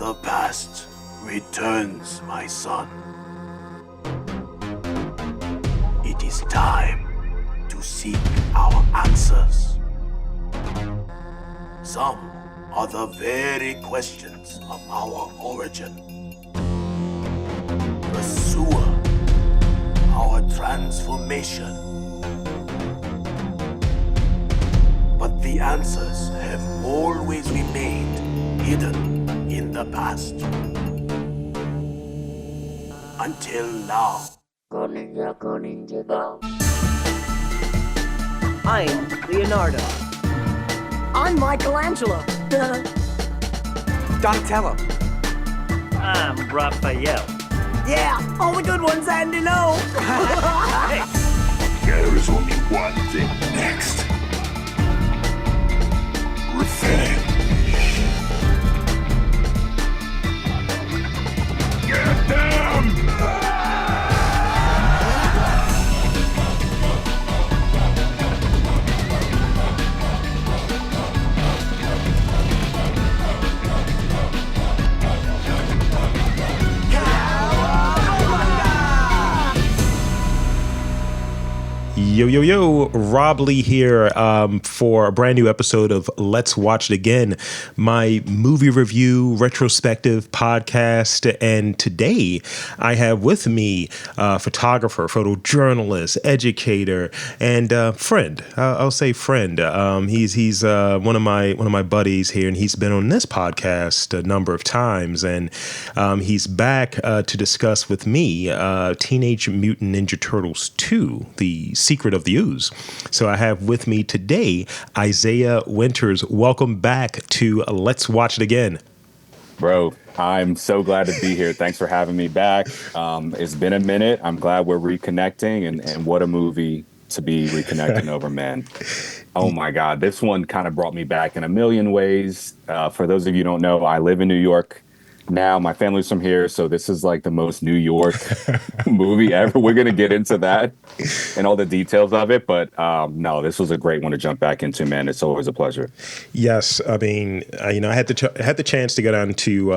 the past returns, my son. It is time to seek our answers. Some are the very questions of our origin. The sewer, our transformation. But the answers have always remained hidden in the past. Until now. Go ninja, go. I'm Leonardo. I'm Michelangelo. Donatello. I'm Raphael. Yeah, all the good ones, Andy, no. There is only one thing next. Revenge. Get them! Yo, Rob Lee here for a brand new episode of Let's Watch It Again, my movie review retrospective podcast. And today I have with me photographer, photojournalist, educator, and friend. I'll say friend. He's one of my buddies here, and he's been on this podcast a number of times. And he's back to discuss with me Teenage Mutant Ninja Turtles II, the Secret of the Ooze. So I have with me today Isaiah Winters. Welcome back to Let's Watch It Again. Bro, I'm so glad to be here. Thanks for having me back. It's been a minute. I'm glad we're reconnecting, and what a movie to be reconnecting over, man. Oh my God, this one kind of brought me back in a million ways. For those of you who don't know, I live in New York now. My family's from here, so this is like the most New York movie ever. We're gonna get into that and all the details of it, but no, this was a great one to jump back into, man. It's always a pleasure. Yes, I mean, I had the chance to go down to,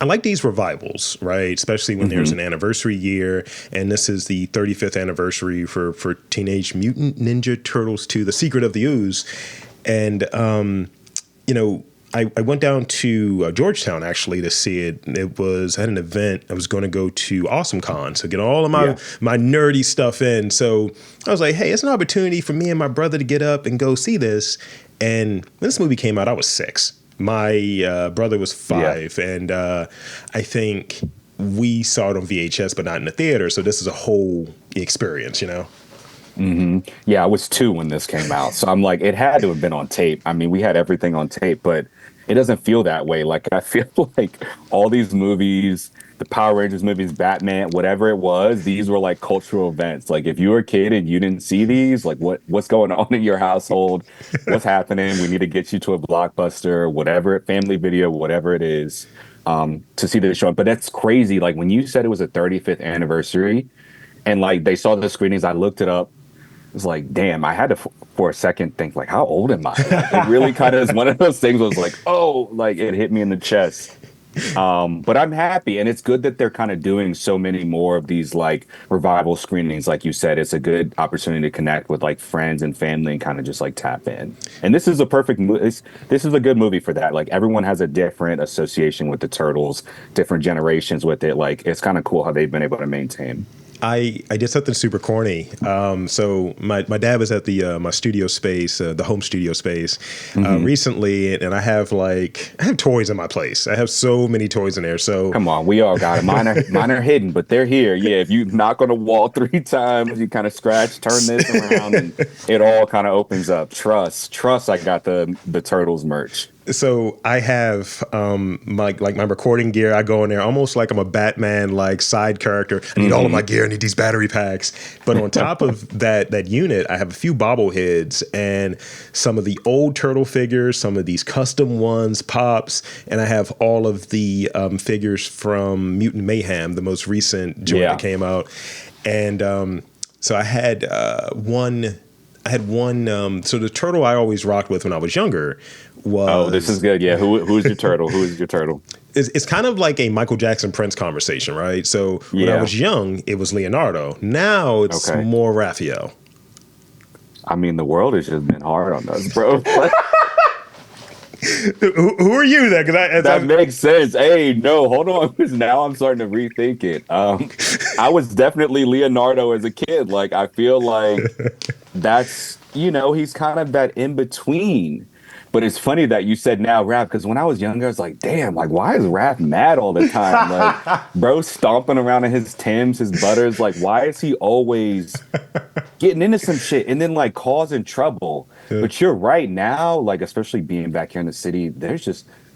I like these revivals, right? Especially when there's an anniversary year, and this is the 35th anniversary for Teenage Mutant Ninja Turtles II: The Secret of the Ooze, and I went down to Georgetown actually to see it. I had an event. I was going to go to AwesomeCon, so get all of my nerdy stuff in. So I was like, hey, it's an opportunity for me and my brother to get up and go see this. And when this movie came out, I was 6. My brother was 5, and I think we saw it on VHS, but not in the theater. So this is a whole experience, Yeah, I was 2 when this came out. So I'm like, it had to have been on tape. I mean, we had everything on tape, but it doesn't feel that way. Like, I feel like all these movies, the Power Rangers movies, Batman, whatever it was, these were like cultural events. Like, if you were a kid and you didn't see these, like what's going on in your household? What's happening? We need to get you to a Blockbuster, whatever, Family Video, whatever it is, to see this show. But that's crazy. Like, when you said it was a 35th anniversary and like they saw the screenings, I looked it up. It was like, damn, I had to, for a second, think, like, how old am I? Like, it really kind of is one of those things was like, oh, like, it hit me in the chest. But I'm happy, and it's good that they're kind of doing so many more of these, like, revival screenings. Like you said, it's a good opportunity to connect with, like, friends and family and kind of just, like, tap in. And this is a perfect movie. This is a good movie for that. Like, everyone has a different association with the Turtles, different generations with it. Like, it's kind of cool how they've been able to maintain. I did something super corny. So my dad was at the my studio space, the home studio space, recently, and I have toys in my place. I have so many toys in there. So come on, we all got it. Mine are hidden, but they're here. Yeah, if you knock on the wall 3 times, you kind of scratch, turn this around, and it all kind of opens up. Trust. I got the Turtles merch. So I have my recording gear. I go in there almost like I'm a Batman like side character. I need all of my gear. I need these battery packs. But on top of that unit, I have a few bobbleheads and some of the old turtle figures, some of these custom ones, pops, and I have all of the figures from Mutant Mayhem, the most recent joint that came out. And so I had one I had one. So the turtle I always rocked with when I was younger was. Oh, this is good. Yeah. Who's your turtle? Who is your turtle? It's kind of like a Michael Jackson Prince conversation, right? So when I was young, it was Leonardo. Now it's more Raphael. I mean, the world has just been hard on us, bro. Who are you then? That makes sense. Hey, no, hold on, because now I'm starting to rethink it. I was definitely Leonardo as a kid. Like, I feel like that's, he's kind of that in between. But it's funny that you said now rap, because when I was younger, I was like, damn, like, why is rap mad all the time? Like, bro stomping around in his Timbs, his Butters. Like, why is he always getting into some shit and then, like, causing trouble? Yeah. But you're right now, like, especially being back here in the city,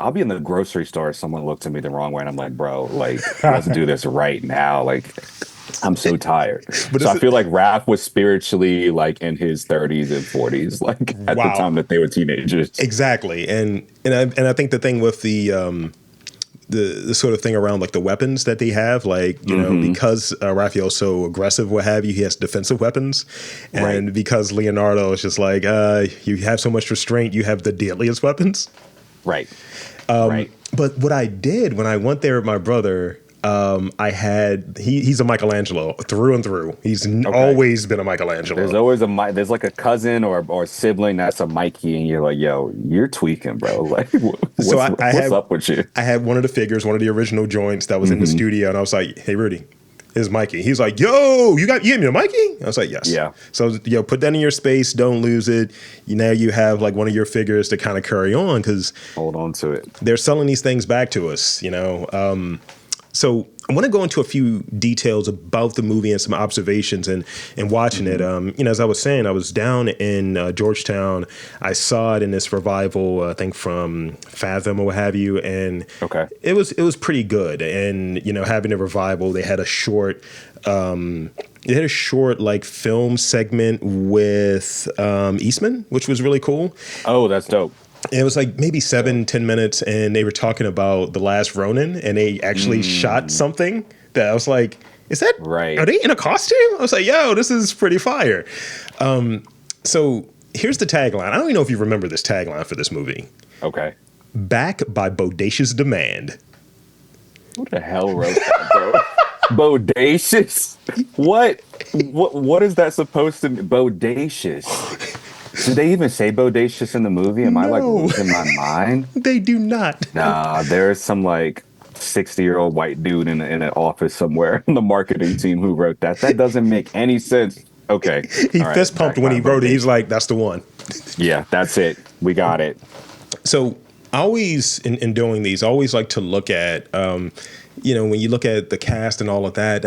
I'll be in the grocery store, someone looks at me the wrong way, and I'm like, bro, like, let's do this right now. Like, I'm so tired. But so I feel like Raph was spiritually like in his 30s and 40s, like at the time that they were teenagers. Exactly. And I think the thing with the sort of thing around like the weapons that they have, like, because Raphael's so aggressive, what have you, he has defensive weapons. And because Leonardo is just like, you have so much restraint, you have the deadliest weapons. Right. But what I did when I went there with my brother, he's a Michelangelo through and through. He's always been a Michelangelo. There's always there's like a cousin or sibling that's a Mikey, and you're like, yo, you're tweaking, bro. Like, what's up with you? I had one of the figures, one of the original joints that was in the studio, and I was like, hey, Rudy, here's Mikey. He's like, yo, you gave me a Mikey? I was like, yes. Yeah. So, put that in your space. Don't lose it. Now you have like one of your figures to kind of carry on, because hold on to it. They're selling these things back to us, So I want to go into a few details about the movie and some observations and watching it. As I was saying, I was down in Georgetown. I saw it in this revival, I think from Fathom or what have you, and it was pretty good. And having a revival, they had a short. They had a short like film segment with Eastman, which was really cool. Oh, that's dope. It was like maybe 7-10 minutes, and they were talking about The Last Ronin, and they actually shot something that I was like, is that right? Are they in a costume? I was like, yo, this is pretty fire. So here's the tagline. I don't even know if you remember this tagline for this movie. Okay. Back by Bodacious demand. Who the hell wrote that, bro? Bodacious? What is that supposed to be? Bodacious. Did they even say bodacious in the movie? Am I like losing my mind? They do not. Nah, there's some like 60-year-old white dude in an office somewhere in the marketing team who wrote that. That doesn't make any sense. Okay. He fist pumped when he wrote it. He's like, that's the one. Yeah, that's it. We got it. So I always, in doing these, I always like to look at, when you look at the cast and all of that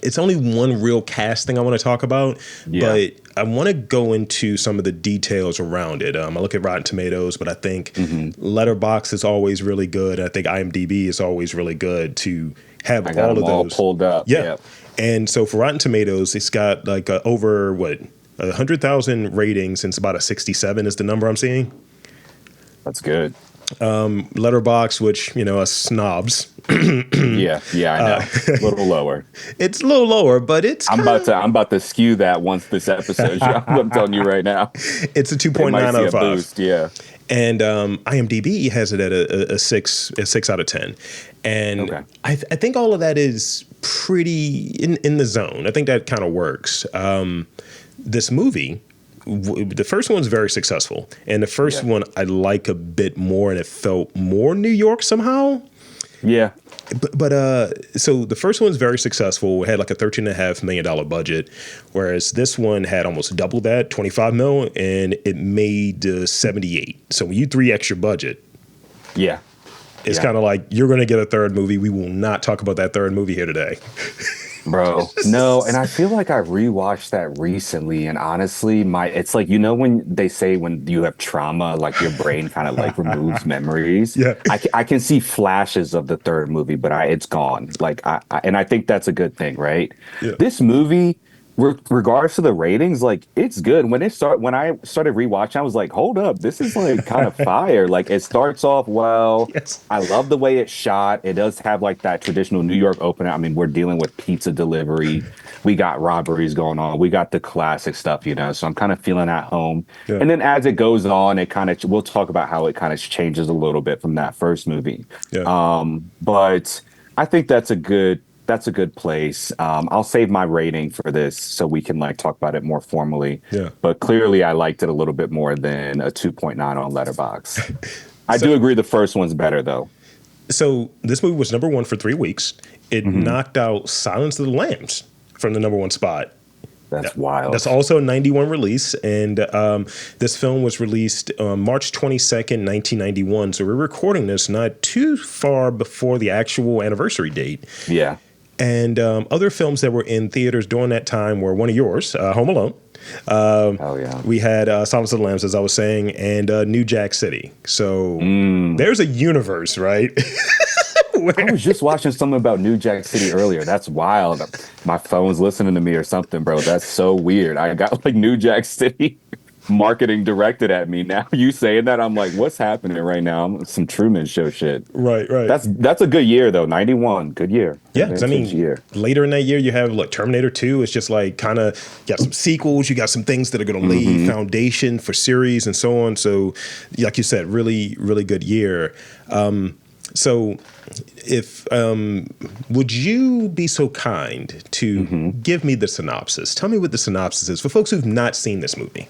it's only one real cast thing I want to talk about, but I want to go into some of the details around it. I look at Rotten Tomatoes, but I think Letterboxd is always really good. I think IMDb is always really good to have all of those all pulled up. Yeah. And so for Rotten Tomatoes, it's got like over 100,000 ratings, and it's about a 67 is the number I'm seeing. That's good. Letterboxd, which us snobs. yeah, I know. A little lower. It's a little lower, but it's. I'm about to skew that once this episode drops. I'm telling you right now. It's a 2.9 out of 5. Boost, yeah. And IMDb has it at a 6 out of 10. And I think all of that is pretty in the zone. I think that kind of works. This movie. The first one's very successful, and the first one I like a bit more, and it felt more New York somehow. Yeah. But so the first one's very successful. It had like a $13.5 million budget, whereas this one had almost double that, 25 mil, and it made 78. So when you 3x your budget, it's kind of like you're going to get a third movie. We will not talk about that third movie here today. Bro, no, and I feel like I rewatched that recently, and honestly, it's like, when they say when you have trauma, like your brain kind of like removes memories. Yeah, I can see flashes of the third movie, but it's gone. Like, and I think that's a good thing, right? Yeah. This movie regards to the ratings, like it's good. When I started rewatching, I was like, hold up, this is like kind of fire. Like it starts off well. Yes. I love the way it's shot. It does have like that traditional New York opener. I mean, we're dealing with pizza delivery. We got robberies going on. We got the classic stuff, So I'm kind of feeling at home. Yeah. And then as it goes on, we'll talk about how it kind of changes a little bit from that first movie. Yeah. But I think that's a good place. I'll save my rating for this so we can like talk about it more formally. Yeah. But clearly I liked it a little bit more than a 2.9 on Letterboxd. I do agree the first one's better though. So this movie was number one for 3 weeks. It knocked out Silence of the Lambs from the number one spot. That's wild. That's also a 91 release. And this film was released March 22nd, 1991. So we're recording this not too far before the actual anniversary date. Yeah. And other films that were in theaters during that time were one of yours, Home Alone. Oh, yeah. We had Silence of the Lambs, as I was saying, and New Jack City. So there's a universe, right? I was just watching something about New Jack City earlier. That's wild. My phone's listening to me or something, bro. That's so weird. I got like New Jack City marketing directed at me. Now you saying that, I'm like, what's happening right now? Some Truman Show shit. Right. That's a good year though. 91, good year. Yeah, 'cause I mean, later in that year, you have like Terminator 2. It's just like kind of got some sequels. You got some things that are going to lay foundation for series and so on. So, like you said, really, really good year. So, if would you be so kind to give me the synopsis? Tell me what the synopsis is for folks who've not seen this movie.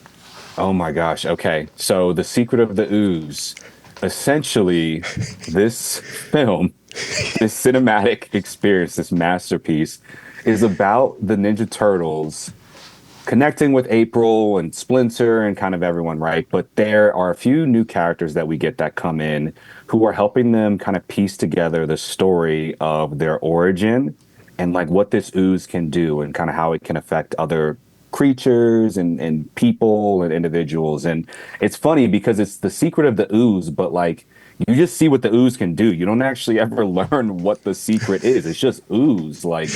Oh my gosh. Okay. So The Secret of the Ooze. Essentially, this film, this cinematic experience, this masterpiece, is about the Ninja Turtles connecting with April and Splinter and kind of everyone, right? But there are a few new characters that we get that come in who are helping them kind of piece together the story of their origin and like what this ooze can do and kind of how it can affect other creatures and people and individuals. And it's funny because it's the secret of the ooze, but like you just see what the ooze can do. You don't actually ever learn what the secret is. It's just ooze. Like,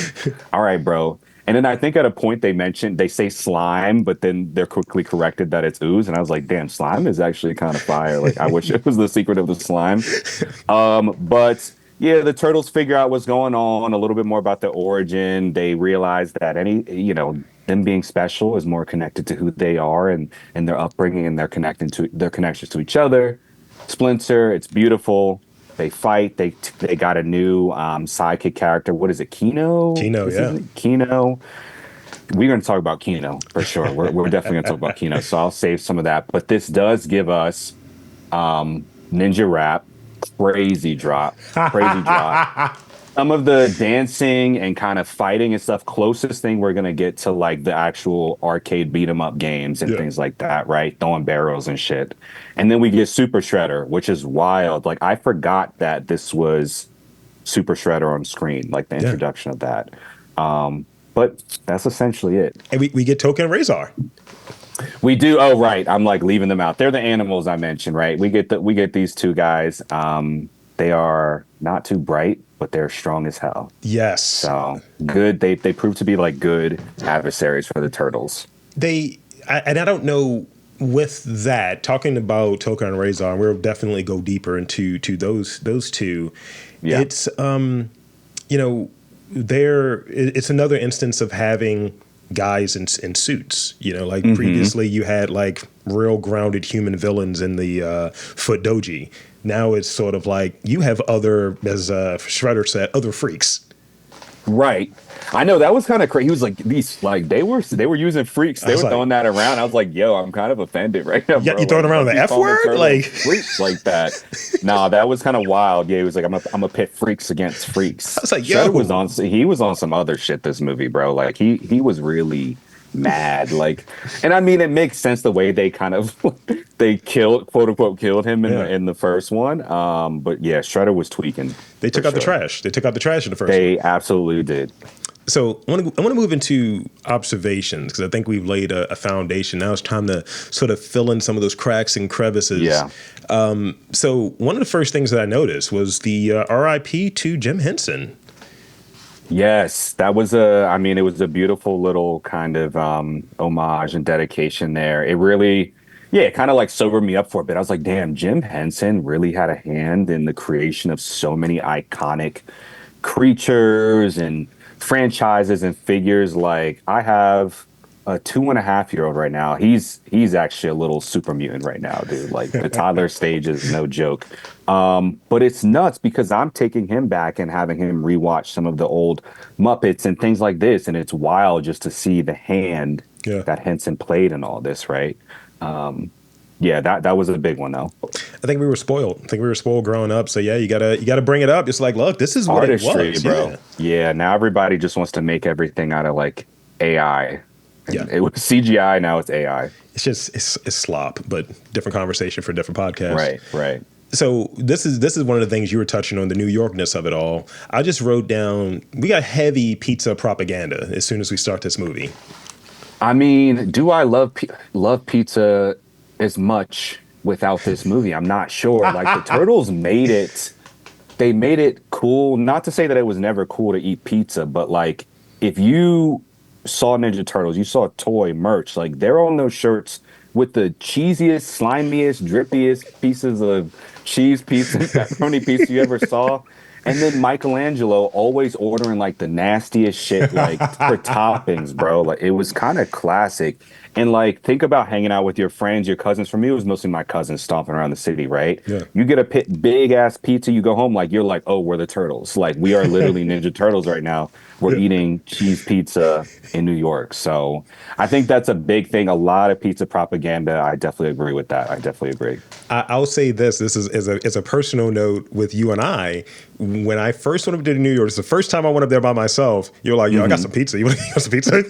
all right, bro. And then I think at a point they say slime, but then they're quickly corrected that it's ooze. And I was like, damn, slime is actually kind of fire. Like, I wish it was the secret of the slime. But yeah, the turtles figure out what's going on, a little bit more about the origin. They realize that them being special is more connected to who they are and their upbringing and their connections to each other. Splinter, it's beautiful. They fight. They got a new sidekick character. What is it? Kino? Kino. We're going to talk about Kino for sure. We're definitely going to talk about Kino. So I'll save some of that. But this does give us Ninja Rap. Crazy drop. Some of the dancing and kind of fighting and stuff, closest thing we're going to get to like the actual arcade beat 'em up games and things like that, right? Throwing barrels and shit. And then we get Super Shredder, which is wild. Like I forgot that this was Super Shredder on screen, like the introduction of that. But that's essentially it. And we get Tokka and Rahzar. We do. Oh, right. I'm like leaving them out. They're the animals I mentioned, right? We get these two guys. They are not too bright, but they're strong as hell. Yes. So good. They prove to be like good adversaries for the turtles. I don't know with that, talking about Tokka and Rahzar, we'll definitely go deeper into those two. Yeah. It's it's another instance of having guys in suits, like previously you had like real grounded human villains in the Foot Doji. Now it's sort of like you have other, as Shredder said, other freaks. Right. I know that was kind of crazy. He was like, these, like they were using freaks. They were throwing that around. I was like, yo, I'm kind of offended right now. Yeah, bro. you throwing around the F word? Like freaks like that. Nah, that was kind of wild. Yeah, he was like, I'm a pit freaks against freaks. I was like, yo, he was on some other shit this movie, bro. Like he was really mad. Like, and I mean, it makes sense the way they kind of they quote unquote killed him in the first one. But yeah, Shredder was tweaking. They took out the trash. They took out the trash in the first one. They absolutely did. So I want to move into observations because I think we've laid a foundation. Now it's time to sort of fill in some of those cracks and crevices. Yeah. So one of the first things that I noticed was the RIP to Jim Henson. Yes, that was I mean, it was a beautiful little kind of homage and dedication there. It really, yeah, it kind of like sobered me up for a bit. I was like, damn, Jim Henson really had a hand in the creation of so many iconic creatures and franchises and figures. Like I have a 2.5-year-old right now. He's actually a little super mutant right now, dude. Like the toddler stage is no joke. But it's nuts because I'm taking him back and having him rewatch some of the old Muppets and things like this, and it's wild just to see the hand Yeah. that Henson played in all this, right? Yeah, that was a big one though. I think we were spoiled. I think we were spoiled growing up. So yeah, you gotta bring it up. It's like, look, this is what Artistry, it was, bro. Yeah. Yeah, now everybody just wants to make everything out of like AI. Yeah. It was CGI, now it's AI. It's just it's slop, but different conversation for different podcasts. Right, right. So this is one of the things you were touching on, the New Yorkness of it all. I just wrote down we got heavy pizza propaganda as soon as we start this movie. I mean, do I love pizza as much without this movie? I'm not sure. Like the Turtles made it. They made it cool. Not to say that it was never cool to eat pizza, but like if you saw Ninja Turtles, you saw toy merch. Like they're on those shirts with the cheesiest, slimiest, drippiest pieces of cheese pizza, pepperoni pizza you ever saw. And then Michelangelo always ordering like the nastiest shit, like for toppings, bro. Like it was kind of classic. And like, think about hanging out with your friends, your cousins. For me, it was mostly my cousins stomping around the city, right? Yeah. You get a big ass pizza, you go home, like you're like, oh, we're the Turtles. Like we are literally Ninja Turtles right now. We're eating cheese pizza in New York. So I think that's a big thing. A lot of pizza propaganda. I definitely agree with that. I definitely agree. I'll say this. This is as a personal note with you and I. When I first went up to New York, it's the first time I went up there by myself. You're like, yo, I got some pizza. You want some pizza?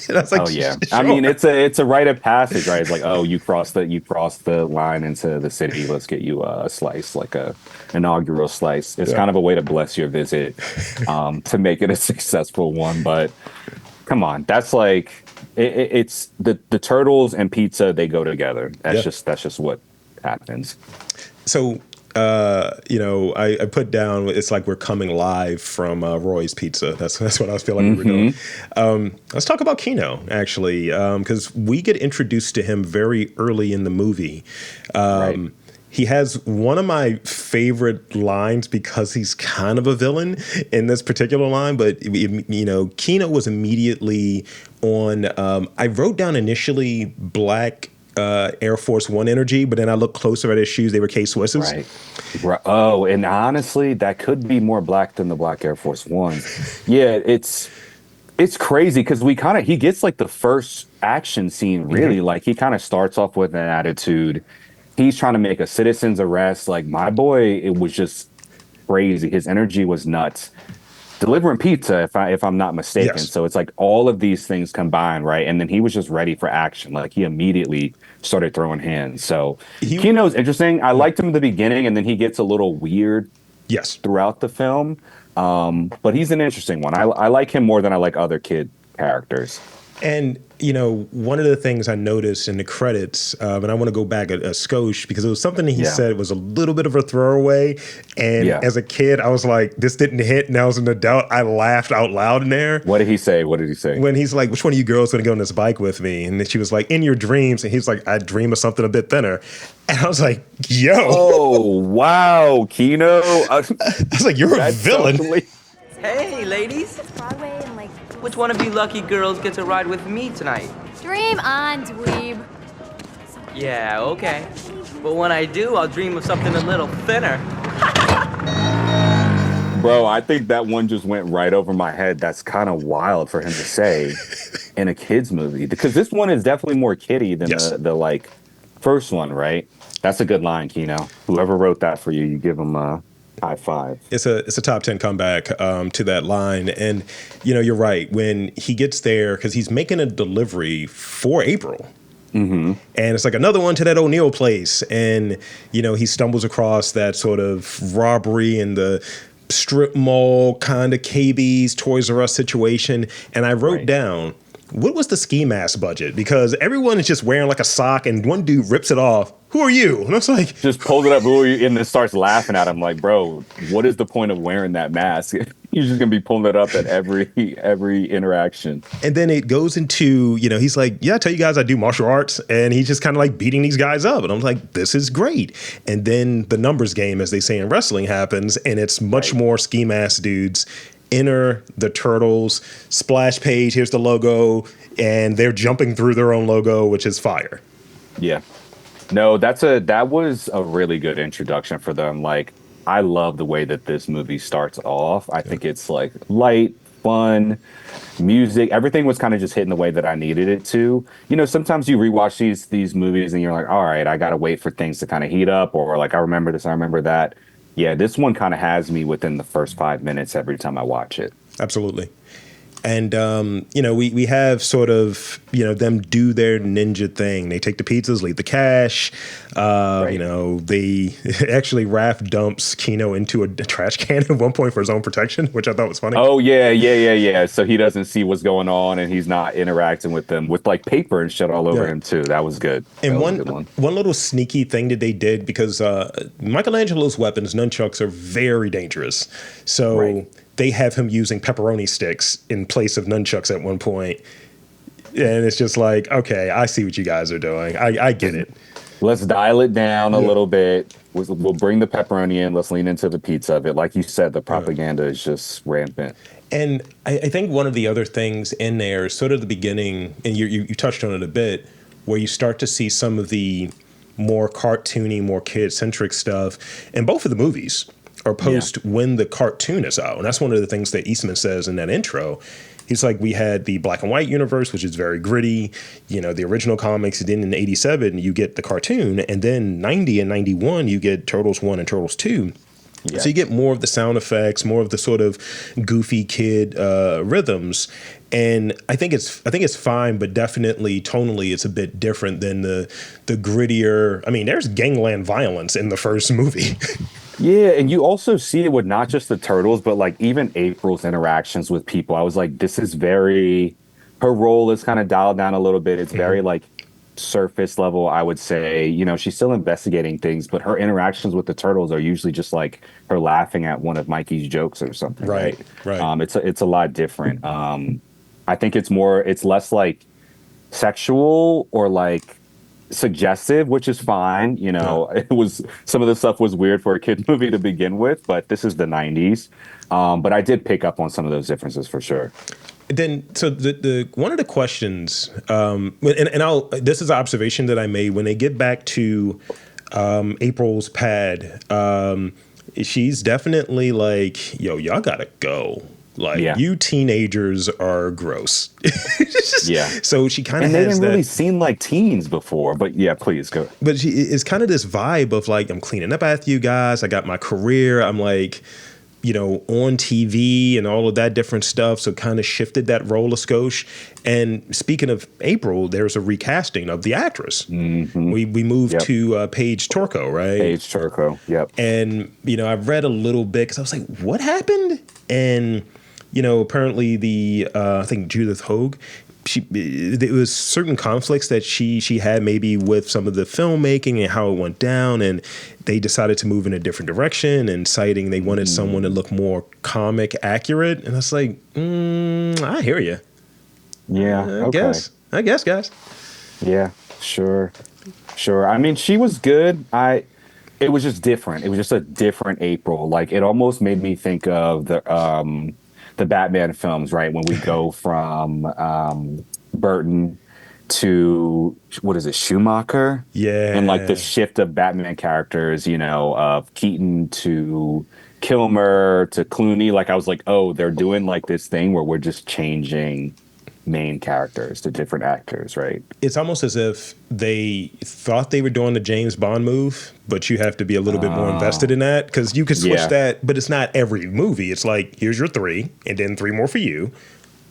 And I was like, Oh yeah. sure. I mean, it's a rite of passage, right? It's like, oh, you crossed the line into the city. Let's get you a slice, like a inaugural slice. It's kind of a way to bless your visit, to make it a successful one. But come on, that's like it's the turtles and pizza. They go together. That's just what happens. So, I put down, it's like we're coming live from Roy's Pizza. That's what I was feeling we were doing. Let's talk about Keno, actually, because we get introduced to him very early in the movie. Right. He has one of my favorite lines because he's kind of a villain in this particular line, but Keno was immediately on. I wrote down initially black Air Force One energy, but then I looked closer at his shoes; they were K-Swisses. Right. Oh, and honestly, that could be more black than the black Air Force One. Yeah, it's crazy because he gets like the first action scene really. Like he kind of starts off with an attitude. He's trying to make a citizen's arrest. Like my boy, it was just crazy. His energy was nuts. Delivering pizza, if I'm not mistaken. Yes. So it's like all of these things combined, right? And then he was just ready for action. Like he immediately started throwing hands. So Keno's interesting. I liked him in the beginning, and then he gets a little weird. Yes. Throughout the film, but he's an interesting one. I like him more than I like other kid characters. And, one of the things I noticed in the credits, and I want to go back a skosh because it was something that he said was a little bit of a throwaway. And as a kid, I was like, this didn't hit. And as an adult, I laughed out loud in there. What did he say? What did he say? When he's like, which one of you girls going to go on this bike with me? And then she was like, in your dreams. And he's like, I dream of something a bit thinner. And I was like, yo. Oh, wow, Keno. I was like, you're a villain. Hey, ladies. Broadway and like. Which one of you lucky girls gets a ride with me tonight? Dream on, dweeb. Yeah, okay. But when I do, I'll dream of something a little thinner. Bro, I think that one just went right over my head. That's kind of wild for him to say in a kid's movie. Because this one is definitely more kiddie than the like first one, right? That's a good line, Keno. Whoever wrote that for you, you give him a high five. It's a top 10 comeback to that line. And, you're right. When he gets there, because he's making a delivery for April. Mm-hmm. And it's like another one to that O'Neill place. And, he stumbles across that sort of robbery in the strip mall kind of KB's Toys R Us situation. And I wrote down, what was the ski mask budget? Because everyone is just wearing like a sock and one dude rips it off who are you? And I was like, just pulls it up, who are you? And then starts laughing at him. Like, bro, what is the point of wearing that mask? You're just gonna be pulling it up at every interaction. and then it goes into, he's like, yeah, I tell you guys I do martial arts. And he's just kind of like beating these guys up. And I'm like, this is great. And then the numbers game, as they say in wrestling, happens. And it's much more ski mask dudes. Enter the Turtles, splash page, here's the logo. And they're jumping through their own logo, which is fire. Yeah. No, that was a really good introduction for them. Like, I love the way that this movie starts off. I think it's like light, fun, music. Everything was kind of just hitting the way that I needed it to. Sometimes you rewatch these movies and you're like, all right, I gotta wait for things to kind of heat up, or like I remember this, I remember that. Yeah, this one kind of has me within the first 5 minutes every time I watch it. Absolutely. And, we have sort of, them do their ninja thing. They take the pizzas, leave the cash. Right. They actually Raph dumps Kino into a trash can at one point for his own protection, which I thought was funny. Oh, yeah. So he doesn't see what's going on and he's not interacting with them with like paper and shit all over him, too. That was good. And one little sneaky thing that they did, because Michelangelo's weapons, nunchucks, are very dangerous. So they have him using pepperoni sticks in place of nunchucks at one point. And it's just like, okay, I see what you guys are doing. I get it. Let's dial it down a little bit. We'll bring the pepperoni in. Let's lean into the pizza of it. Like you said, the propaganda is just rampant. And I think one of the other things in there is sort of the beginning, and you touched on it a bit, where you start to see some of the more cartoony, more kid-centric stuff in both of the movies. Or post when the cartoon is out. And that's one of the things that Eastman says in that intro. He's like, we had the black and white universe, which is very gritty, the original comics. And then in 87, you get the cartoon. And then 90 and 91, you get Turtles 1 and Turtles 2. Yeah. So you get more of the sound effects, more of the sort of goofy kid rhythms. And I think it's fine, but definitely tonally it's a bit different than the grittier. I mean, there's gangland violence in the first movie. Yeah, and you also see it with not just the Turtles, but like even April's interactions with people. I was like, this is her role is kind of dialed down a little bit. It's very like surface level, I would say. She's still investigating things, but her interactions with the Turtles are usually just like her laughing at one of Mikey's jokes or something. Right. It's a lot different. I think it's less like sexual or like suggestive, which is fine. It was, some of the stuff was weird for a kid movie to begin with, but this is the 90s. But I did pick up on some of those differences for sure. Then, so the one of the questions, this is an observation that I made when they get back to April's pad. She's definitely like, yo, y'all gotta go. Like, you teenagers are gross. So she kind of has that. And they didn't really seem like teens before, but yeah, please go. But it's kind of this vibe of like, I'm cleaning up after you guys. I got my career. I'm like, on TV and all of that different stuff. So kind of shifted that role of Skosh. And speaking of April, there's a recasting of the actress. Mm-hmm. We moved to Paige Turco, right? Paige Turco, yep. And, I've read a little bit because I was like, what happened? And apparently I think Judith Hogue, there was certain conflicts that she had maybe with some of the filmmaking and how it went down, and they decided to move in a different direction, and citing they wanted someone to look more comic accurate. And I was like, I hear you. Yeah, I guess, guys. Yeah, sure. I mean, she was good. It was just different. It was just a different April. Like, it almost made me think of the Batman films, right? When we go from Burton to, what is it, Schumacher? Yeah. And like the shift of Batman characters, of Keaton to Kilmer to Clooney. Like, I was like, oh, they're doing like this thing where we're just changing main characters to different actors, right? It's almost as if they thought they were doing the James Bond move, but you have to be a little bit more invested in that, because you could switch that, but it's not every movie. It's like, here's your 3, and then 3 more for you,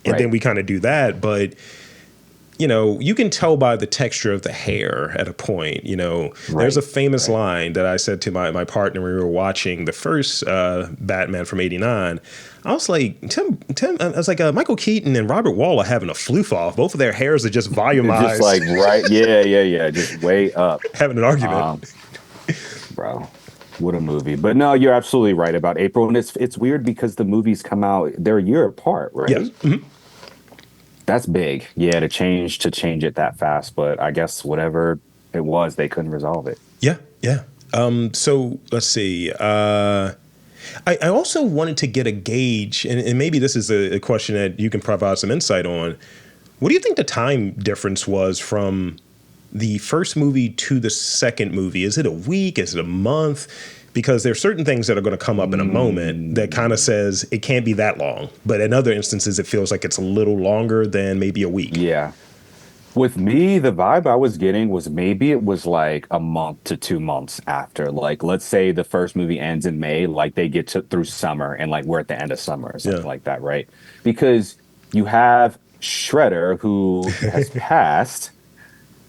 and then we kind of do that. But you know, you can tell by the texture of the hair at a point. You know, there's a famous line that I said to my partner when we were watching the first Batman from '89. I was like, I was like, Michael Keaton and Robert Wall are having a floof off. Both of their hairs are just volumized. Just like, right. Yeah. Just way up. Having an argument. Bro, what a movie. But no, you're absolutely right about April. And it's weird because the movies come out, they're a year apart, right? Yes. Mm-hmm. That's big. Yeah, to change it that fast. But I guess whatever it was, they couldn't resolve it. Yeah. So let's see. I also wanted to get a gauge, and maybe this is a question that you can provide some insight on. What do you think the time difference was from the first movie to the second movie? Is it a week? Is it a month? Because there are certain things that are going to come up in a moment that kind of says it can't be that long. But in other instances, it feels like it's a little longer than maybe a week. Yeah. With me, the vibe I was getting was maybe it was like a month to 2 months after. Like, let's say the first movie ends in May, like they get through summer and like we're at the end of summer or something like that, right? Because you have Shredder who has passed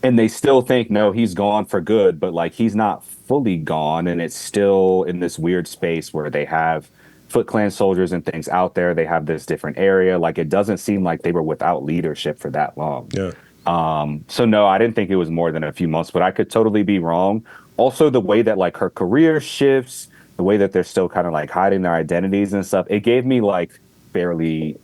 and they still think, no, he's gone for good, but like he's not fully gone. And it's still in this weird space where they have Foot Clan soldiers and things out there. They have this different area. Like, it doesn't seem like they were without leadership for that long. Yeah. So no, I didn't think it was more than a few months, but I could totally be wrong. Also, the way that like her career shifts, the way that they're still kind of like hiding their identities and stuff, it gave me like fairly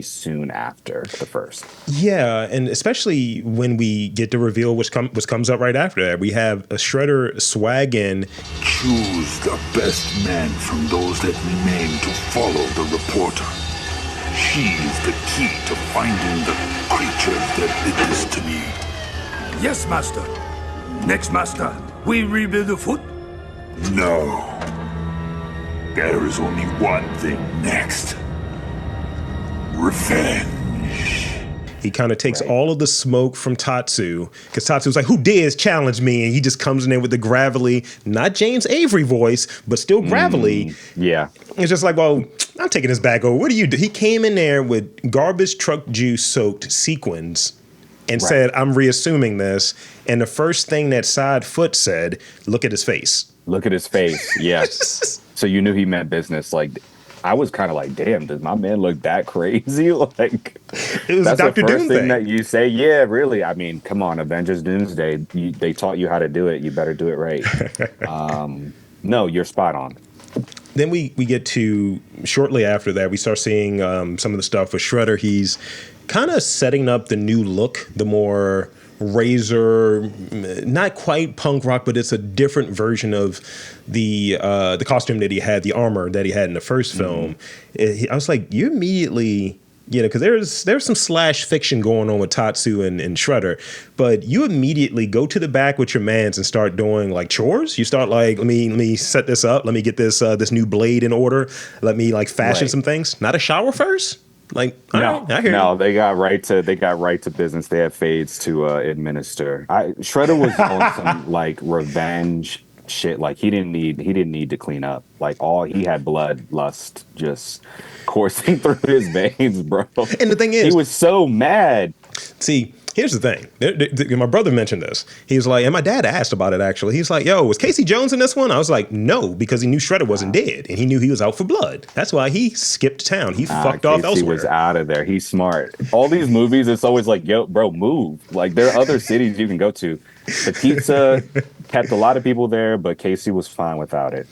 soon after the first. Yeah, and especially when we get to reveal which comes up right after that. We have a Shredder swag in. Choose the best man from those that remain to follow the reporter. She is the key to finding the creatures that it is to need. Yes, Master. Next, Master, we rebuild the foot? No. There is only one thing next. Revenge. He kind of takes all of the smoke from Tatsu, because Tatsu's like, who dares challenge me? And he just comes in there with the gravelly, not James Avery voice, but still gravelly. Yeah. It's just like, well, I'm taking this back over. What do you do? He came in there with garbage truck juice soaked sequins and said, I'm reassuming this. And the first thing that Side Foot said, look at his face. Look at his face. Yes. So you knew he meant business. Like, I was kind of like, damn, does my man look that crazy? Like, it was that's Dr. the first Doom thing thing that you say. Yeah, really. I mean, come on, Avengers Doomsday. They taught you how to do it. You better do it right. No, you're spot on. Then we get to, shortly after that, we start seeing some of the stuff with Shredder. He's kind of setting up the new look, the more razor, not quite punk rock, but it's a different version of the costume that he had, the armor that he had in the first film. I was like, you immediately, you know, because there's some slash fiction going on with Tatsu and Shredder, but you immediately go to the back with your mans and start doing like chores. You start like, let me set this up. Let me get this this new blade in order. Let me like fashion some things. Not a shower first. Like, no, right, I hear you. they got right to business. They have fades to administer. Shredder was on some like revenge shit. Like he didn't need to clean up. Like he had blood lust just coursing through his veins, bro. And the thing is, he was so mad. See, here's the thing. My brother mentioned this. He was like, and my dad asked about it actually. He's like, yo, was Casey Jones in this one? I was like, no, because he knew Shredder wasn't dead and he knew he was out for blood. That's why he skipped town. He fucked off elsewhere. He was out of there. He's smart. All these movies, it's always like, yo, bro, move. Like there are other cities you can go to. The pizza kept a lot of people there, but Casey was fine without it.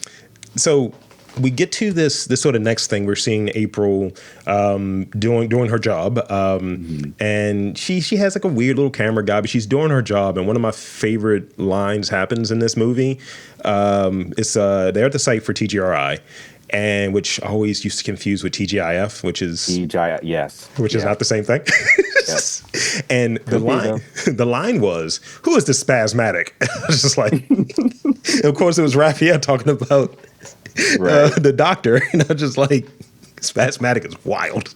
So we get to this sort of next thing. We're seeing April doing her job, and she has like a weird little camera guy, but she's doing her job. And one of my favorite lines happens in this movie. It's they're at the site for TGRI, and which I always used to confuse with TGIF, which is TGIF, is not the same thing. And the line was, "Who is this spasmatic?" I was just like, of course it was Raphael talking about the doctor, and I was just like, spasmatic is wild.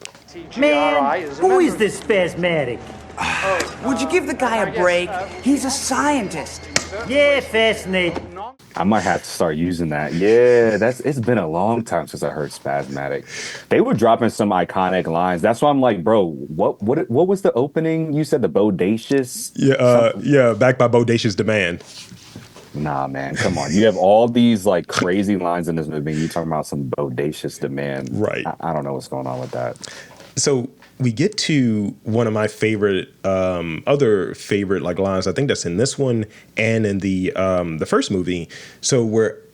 Man, who is this spasmatic? Would you give the guy a break? He's a scientist. Yeah, fascinating. I might have to start using that. Yeah, it's been a long time since I heard Spasmatic. They were dropping some iconic lines. That's why I'm like, bro, what was the opening? You said the Bodacious? Yeah, backed by Bodacious Demand. Nah, man, come on. You have all these like crazy lines in this movie. You talking about some Bodacious Demand. Right. I don't know what's going on with that. So we get to one of my favorite, other favorite like lines. I think that's in this one and in the first movie. So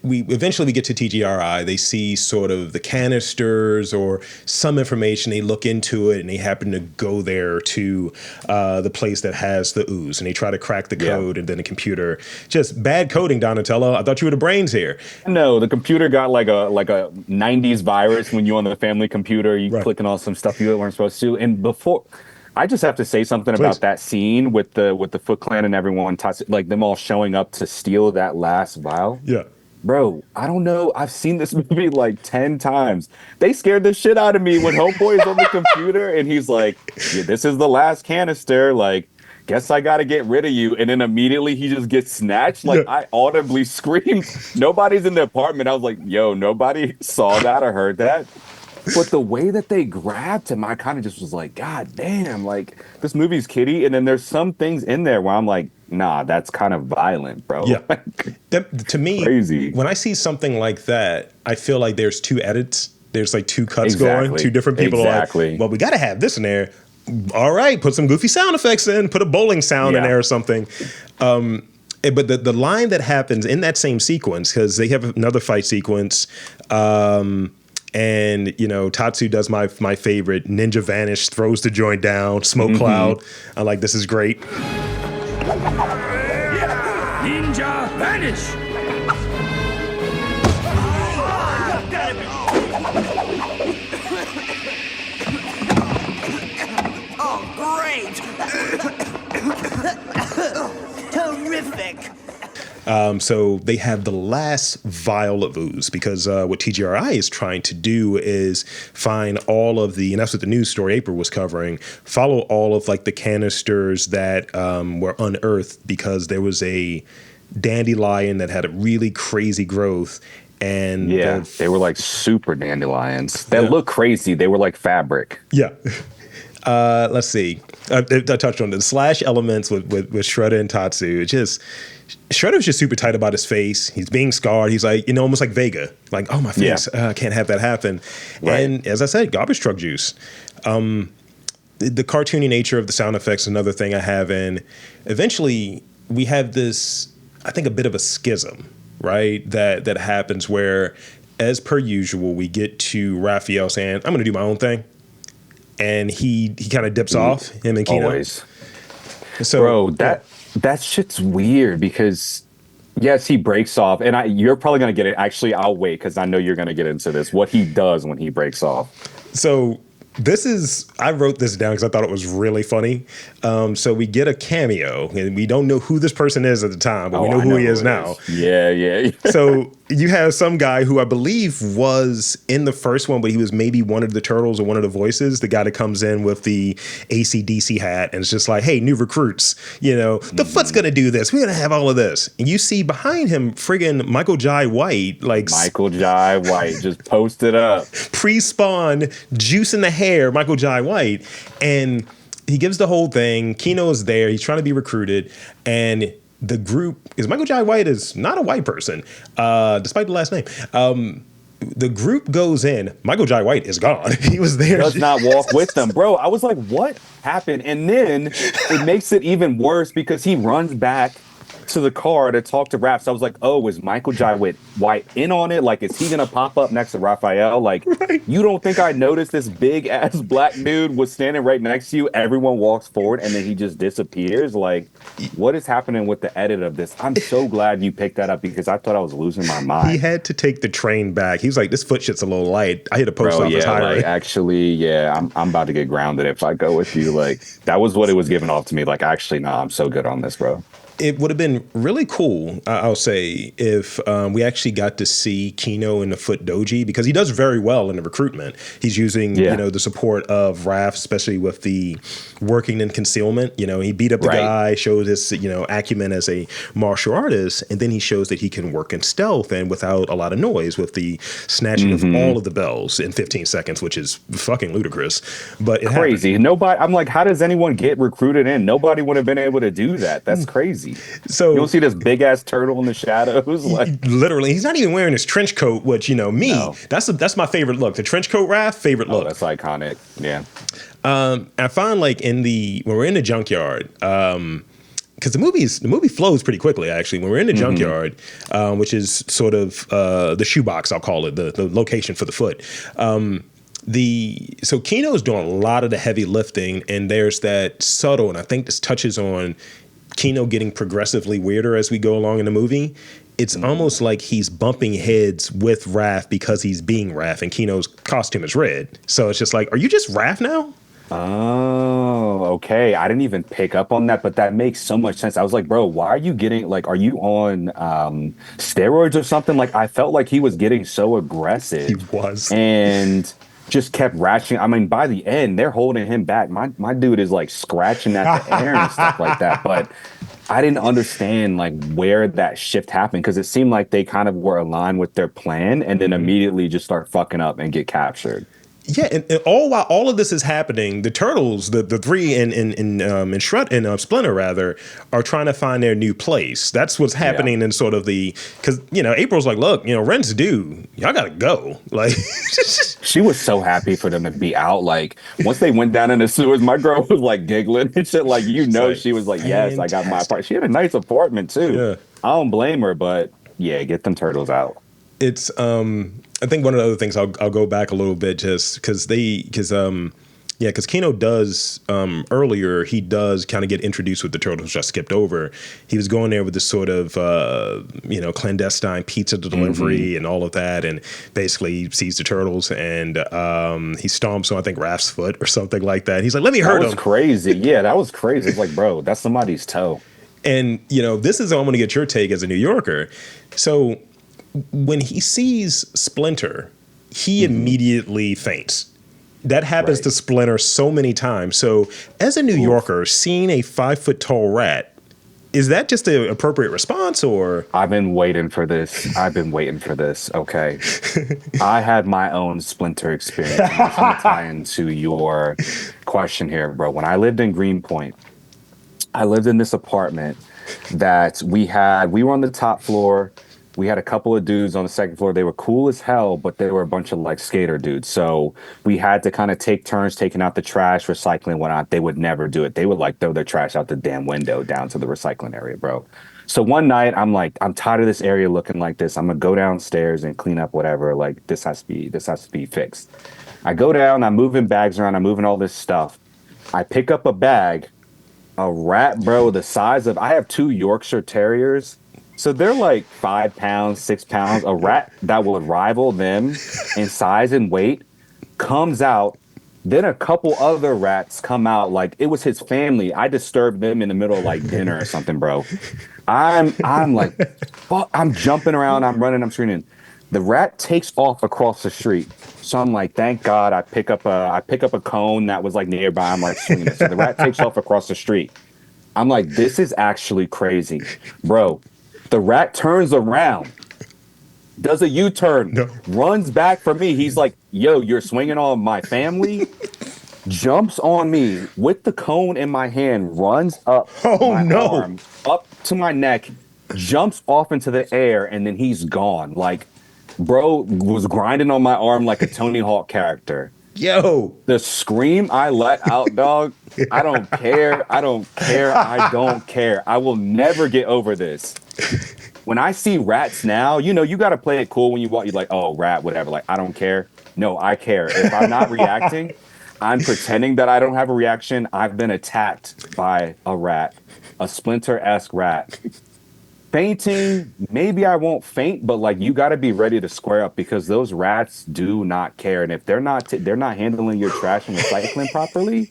we eventually get to TGRI. They see sort of the canisters or some information. They look into it and they happen to go there to the place that has the ooze, and they try to crack the code, and then the computer just bad coding. Donatello, I thought you were the brains here. No, the computer got like a 90s virus when you're on the family computer. You clicking on some stuff you weren't supposed to. And before, I just have to say something about that scene with the Foot Clan and everyone, like them all showing up to steal that last vial. Yeah. Bro, I don't know. I've seen this movie like 10 times. They scared the shit out of me when Homeboy is on the computer and he's like, yeah, this is the last canister. Like, guess I got to get rid of you. And then immediately he just gets snatched. Like, I audibly screamed. Nobody's in the apartment. I was like, yo, nobody saw that or heard that. But the way that they grabbed him, I kind of just was like, God damn, like, this movie's kiddie. And then there's some things in there where I'm like, nah, that's kind of violent, bro. Yeah. To me, crazy. When I see something like that, I feel like there's two edits. There's like two cuts going. Two different people are like, well, we got to have this in there. All right, put some goofy sound effects in. Put a bowling sound in there or something. But the line that happens in that same sequence, because they have another fight sequence, and, you know, Tatsu does my favorite, Ninja Vanish, throws the joint down, smoke cloud. I'm like, this is great. Ninja Vanish! Oh, great! Terrific! So they have the last vial of ooze, because what TGRI is trying to do is find all of the, and that's what the news story April was covering, follow all of like the canisters that were unearthed because there was a dandelion that had a really crazy growth. And they were like super dandelions that look crazy. They were like fabric. Yeah. Let's see. I touched on the slash elements with Shredder and Tatsu. It just, Shredder's just super tight about his face. He's being scarred. He's like, you know, almost like Vega. Like, oh, my face. I can't have that happen. Right. And as I said, garbage truck juice. The cartoony nature of the sound effects is another thing I have. And eventually we have this, I think, a bit of a schism, right? That happens where, as per usual, we get to Raphael saying, I'm going to do my own thing. And he kind of dips off, him and Kino. Always. So, bro, that shit's weird because, yes, he breaks off. And you're probably going to get it. Actually, I'll wait because I know you're going to get into this. What he does when he breaks off. So I wrote this down because I thought it was really funny. So we get a cameo, and we don't know who this person is at the time, but we know who he is now. Yeah. So you have some guy who I believe was in the first one, but he was maybe one of the Turtles or one of the voices, the guy that comes in with the AC/DC hat, and it's just like, hey, new recruits, you know, the Foot's going to do this. We're going to have all of this. And you see behind him friggin' Michael Jai White, like Michael Jai White just posted up. Pre-spawn, juice in the hair, Michael Jai White. And he gives the whole thing. Kino is there. He's trying to be recruited. And the group, because Michael Jai White is not a white person, despite the last name. The group goes in. Michael Jai White is gone. He was there. Does not walk with them. Bro, I was like, what happened? And then it makes it even worse because he runs back to the car to talk to Raps. I was like, oh, is Michael Jai White in on it? Like, is he going to pop up next to Raphael? Like, you don't think I noticed this big ass black dude was standing right next to you? Everyone walks forward and then he just disappears. Like, what is happening with the edit of this? I'm so glad you picked that up because I thought I was losing my mind. He had to take the train back. He was like, this foot shit's a little light. I hit a post office highway. Like, actually, I'm about to get grounded if I go with you. Like, that was what it was giving off to me. Like, actually, no, I'm so good on this, bro. It would have been really cool, I'll say, if we actually got to see Kino in the foot doji, because he does very well in the recruitment. He's using, the support of Raph, especially with the working in concealment. He beat up the guy, showed his, acumen as a martial artist, and then he shows that he can work in stealth and without a lot of noise with the snatching of all of the bells in 15 seconds, which is fucking ludicrous. But it crazy. happened. Nobody. I'm like, how does anyone get recruited in? Nobody would have been able to do that. That's crazy. So you'll see this big ass turtle in the shadows. Like literally, he's not even wearing his trench coat. Which that's my favorite look. The trench coat, Raph, favorite look. That's iconic. Yeah. I find like when we're in the junkyard, because the movie flows pretty quickly. Actually, when we're in the junkyard, which is sort of the shoebox, I'll call it, the location for the foot. So Kino's doing a lot of the heavy lifting, and there's that subtle, and I think this touches on Kino getting progressively weirder as we go along in the movie. It's almost like he's bumping heads with Raph because he's being Raph, and Kino's costume is red. So it's just like, are you just Raph now? Oh, okay. I didn't even pick up on that, but that makes so much sense. I was like, bro, why are you getting, like, are you on steroids or something? Like, I felt like he was getting so aggressive. He was. And just kept ratcheting. I mean, by the end, they're holding him back. My dude is like scratching at the air and stuff like that. But I didn't understand like where that shift happened, because it seemed like they kind of were aligned with their plan and then immediately just start fucking up and get captured. Yeah, and while all of this is happening, the Turtles, the three in Splinter rather, are trying to find their new place. That's what's happening in sort of because April's like, look, rent's due, y'all gotta go. Like, she was so happy for them to be out. Like once they went down in the sewers, my girl was like giggling and shit. Like she was like, yes, I got my apartment. She had a nice apartment too. Yeah, I don't blame her, but yeah, get them turtles out. It's I think one of the other things I'll go back a little bit just because Kino does earlier, he does kind of get introduced with the Turtles, which I skipped over. He was going there with this sort of clandestine pizza delivery and all of that, and basically he sees the Turtles and he stomps on, I think, Raph's foot or something like that. He's like, let me hurt him. That was crazy. Yeah, that was crazy. It's like, bro, that's somebody's toe. And this is, I'm going to get your take as a New Yorker. So when he sees Splinter, he immediately faints. That happens to Splinter so many times. So as a New Yorker, seeing a 5-foot-tall rat, is that just an appropriate response, or? I've been waiting for this. Okay. I had my own Splinter experience. I'm just going to tie into your question here, bro. When I lived in Greenpoint, I lived in this apartment that we were on the top floor. We had a couple of dudes on the second floor. They were cool as hell, but they were a bunch of like skater dudes. So we had to kind of take turns taking out the trash, recycling, whatnot. They would never do it. They would like throw their trash out the damn window down to the recycling area, bro. So one night I'm like, I'm tired of this area looking like this. I'm gonna go downstairs and clean up whatever. Like this has to be fixed. I go down, I'm moving bags around, I'm moving all this stuff. I pick up a bag, a rat, bro, the size of, I have 2 Yorkshire Terriers. So they're like 5 pounds, 6 pounds. A rat that would rival them in size and weight comes out. Then a couple other rats come out. Like it was his family. I disturbed them in the middle of like dinner or something, bro. I'm like, fuck, I'm jumping around. I'm running. I'm screaming. The rat takes off across the street. So I'm like, thank God. I pick up a cone that was like nearby. I'm like swinging it. So the rat takes off across the street. I'm like, this is actually crazy, bro. The rat turns around, does a U-turn, runs back for me. He's like, yo, you're swinging on my family? Jumps on me with the cone in my hand, runs up arm, up to my neck, jumps off into the air, and then he's gone. Like, bro was grinding on my arm like a Tony Hawk character. Yo, the scream I let out, dog. I don't care. I don't care. I will never get over this. When I see rats now, you got to play it cool when you walk. You're like, oh, rat, whatever. Like, I don't care. No, I care. If I'm not reacting, I'm pretending that I don't have a reaction. I've been attacked by a rat, a Splinter-esque rat. Fainting, maybe I won't faint, but like you got to be ready to square up because those rats do not care, and if they're not handling your trash and recycling properly,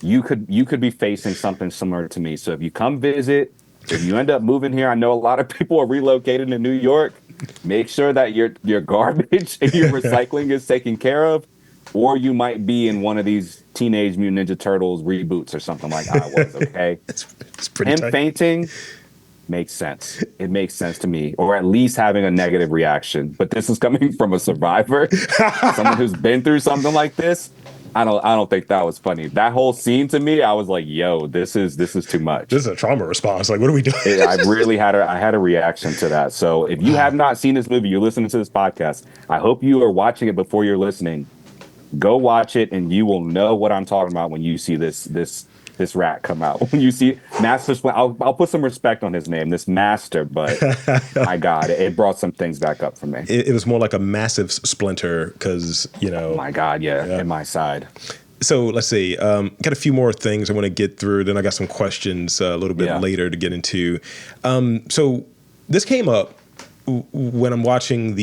you could be facing something similar to me. So if you come visit, if you end up moving here, I know a lot of people are relocating to New York. Make sure that your garbage and your recycling is taken care of, or you might be in one of these Teenage Mutant Ninja Turtles reboots or something like I was. Okay, it's pretty him tight. fainting makes sense. It makes sense to me, or at least having a negative reaction. But this is coming from a survivor, someone who's been through something like this. I don't think that was funny. That whole scene to me, I was like, "Yo, this is too much." This is a trauma response. Like, what are we doing? I really had a reaction to that. So if you have not seen this movie, you're listening to this podcast. I hope you are watching it before you're listening. Go watch it, and you will know what I'm talking about when you see this rat come out. When you see Master Splinter, I'll put some respect on his name, this Master, but I got it. It brought some things back up for me. It was more like a massive Splinter because, Oh my God, yeah, in my side. So let's see. Got a few more things I want to get through. Then I got some questions a little bit later to get into. So this came up when I'm watching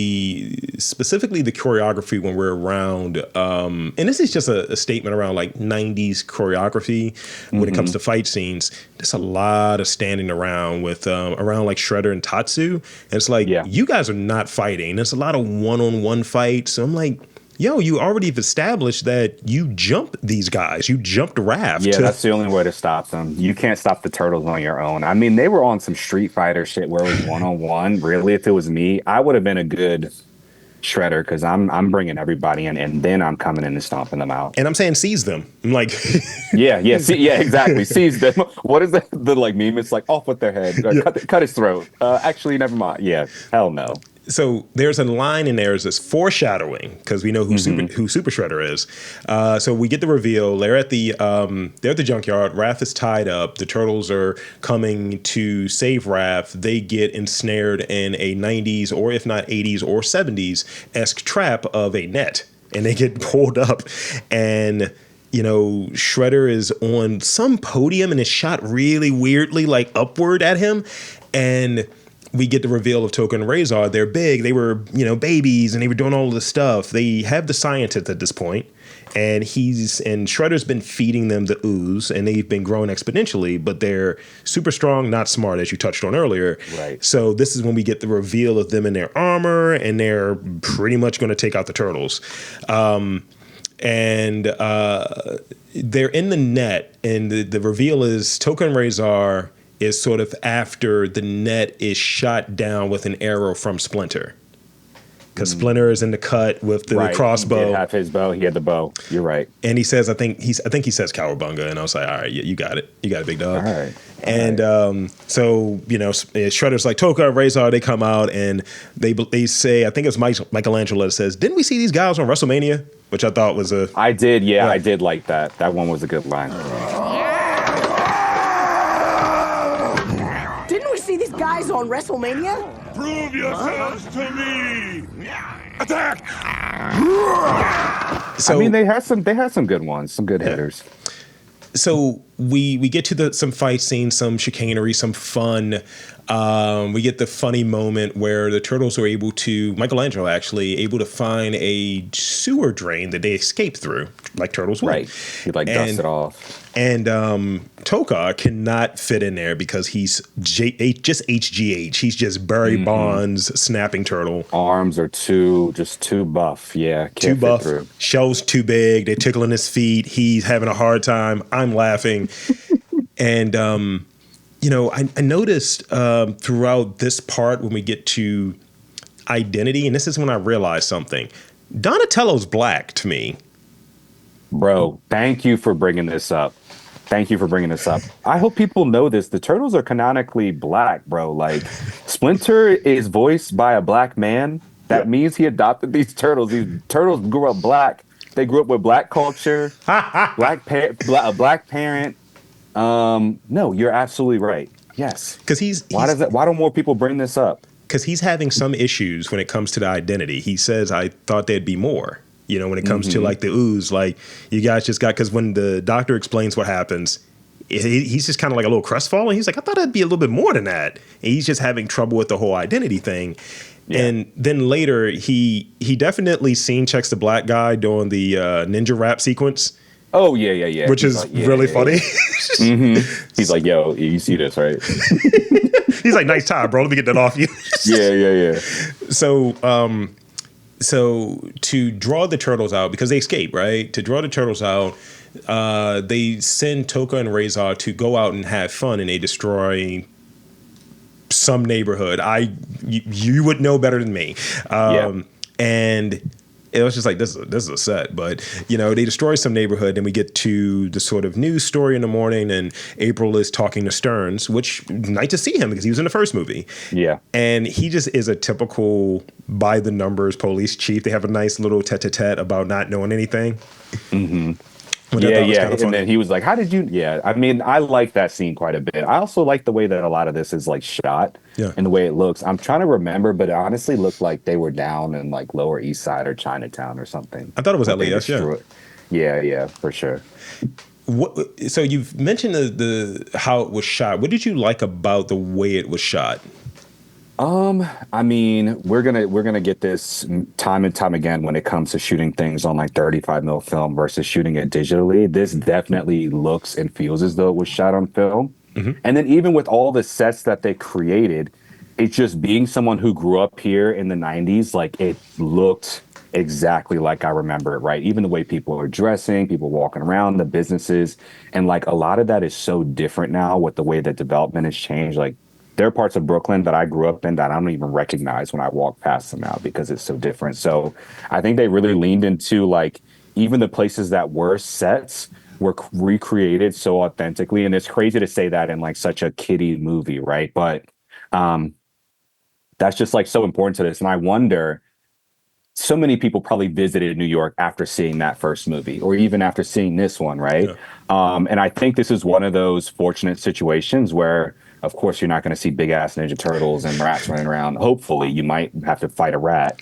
specifically the choreography when we're around, and this is just a statement around like 90s choreography when it comes to fight scenes. There's a lot of standing around with around like Shredder and Tatsu, and it's like you guys are not fighting. There's a lot of one-on-one fights. So I'm like, yo, you already have established that you jumped these guys. You jumped Raph. Yeah, that's the only way to stop them. You can't stop the Turtles on your own. I mean, they were on some Street Fighter shit where it was one-on-one. Really, if it was me, I would have been a good Shredder because I'm bringing everybody in, and then I'm coming in and stomping them out. And I'm saying seize them. I'm like, exactly. Seize them. What is the like meme? It's like off with their head, cut his throat. Actually, never mind. Yeah, hell no. So there's a line in there that's foreshadowing because we know who Super Shredder is. So we get the reveal. They're at the junkyard. Raph is tied up. The Turtles are coming to save Raph. They get ensnared in a 90s or if not 80s or 70s-esque trap of a net, and they get pulled up. And Shredder is on some podium and is shot really weirdly, like upward at him, and we get the reveal of Tokka and Rahzar. They're big. They were, babies, and they were doing all of this stuff. They have the scientist at this point, and Shredder's been feeding them the ooze, and they've been growing exponentially, but they're super strong, not smart, as you touched on earlier. Right. So this is when we get the reveal of them in their armor, and they're pretty much going to take out the Turtles. They're in the net, and the reveal is Tokka and Rahzar is sort of after the net is shot down with an arrow from Splinter. Because Splinter is in the cut with the crossbow. He did have his bow. He had the bow. You're right. And he says, I think he says Cowabunga. And I was like, all right, you got it. You got it, big dog. All right. So, Shredder's like, Tokka and Rahzar, they come out and they say, I think it's Michelangelo that says, didn't we see these guys on WrestleMania? Which I thought was I did, yeah. I did like that. That one was a good line. Guys on WrestleMania? Prove yourselves to me! Attack! So, I mean, they had some good ones, some good hitters. So we get to some fight scenes, some chicanery, some fun. We get the funny moment where the Turtles are Michelangelo able to find a sewer drain that they escape through, like Turtles would. Right. He dust it off. And Tokka cannot fit in there because he's just HGH. He's just Barry Bonds snapping turtle. Arms are too buff. Yeah. Too buff. Shell's too big. They're tickling his feet. He's having a hard time. I'm laughing. And, I noticed throughout this part when we get to identity, and this is when I realized something. Donatello's black to me. Bro, thank you for bringing this up. I hope people know this. The Turtles are canonically black, bro. Like, Splinter is voiced by a black man. That means he adopted these Turtles. These Turtles grew up black. They grew up with black culture, a black parent. No, you're absolutely right. Yes. Because why don't more people bring this up? Because he's having some issues when it comes to the identity. He says, I thought there'd be more. When it comes to like the ooze, like you guys just got, because when the doctor explains what happens, he's just kind of like a little crestfallen. He's like, I thought it'd be a little bit more than that. And he's just having trouble with the whole identity thing. Yeah. And then later he definitely checks the black guy during the ninja rap sequence. Oh yeah. which is really funny. He's like, yo, you see this, right? He's like, nice time, bro. Let me get that off you. Yeah. So to draw the turtles out, because they escape, right? To draw the turtles out, they send Tokka and Rahzar to go out and have fun, and they destroy some neighborhood. You would know better than me. And it was just like, this is a set. But, they destroy some neighborhood, and we get to the sort of news story in the morning, and April is talking to Stearns, which, nice to see him because he was in the first movie. Yeah. And he just is a typical by-the-numbers police chief. They have a nice little tete-a-tete about not knowing anything. Mm-hmm. And then he was like, how did you? Yeah, I mean, I like that scene quite a bit. I also like the way that a lot of this is like shot and the way it looks. I'm trying to remember, but it honestly looked like they were down in like Lower East Side or Chinatown or something. I thought it was LAS, Yeah, for sure. So you've mentioned the how it was shot. What did you like about the way it was shot? I mean, we're gonna get this time and time again when it comes to shooting things on like 35 mil film versus shooting it digitally. This definitely looks and feels as though it was shot on film. And then even with all the sets that they created, it's just being someone who grew up here in the 90s, like it looked exactly like I remember it, right? Even the way people are dressing, people walking around, the businesses, and like a lot of that is so different now with the way that development has changed. Like there are parts of Brooklyn that I grew up in that I don't even recognize when I walk past them now because it's so different. So I think they really leaned into like even the places that were sets were recreated so authentically. And it's crazy to say that in like such a kiddie movie, right? But that's just like so important to this. And I wonder, so many people probably visited New York after seeing that first movie or even after seeing this one, right? And I think this is one of those fortunate situations where, of course, you're not going to see big ass Ninja Turtles and rats running around. Hopefully, you might have to fight a rat.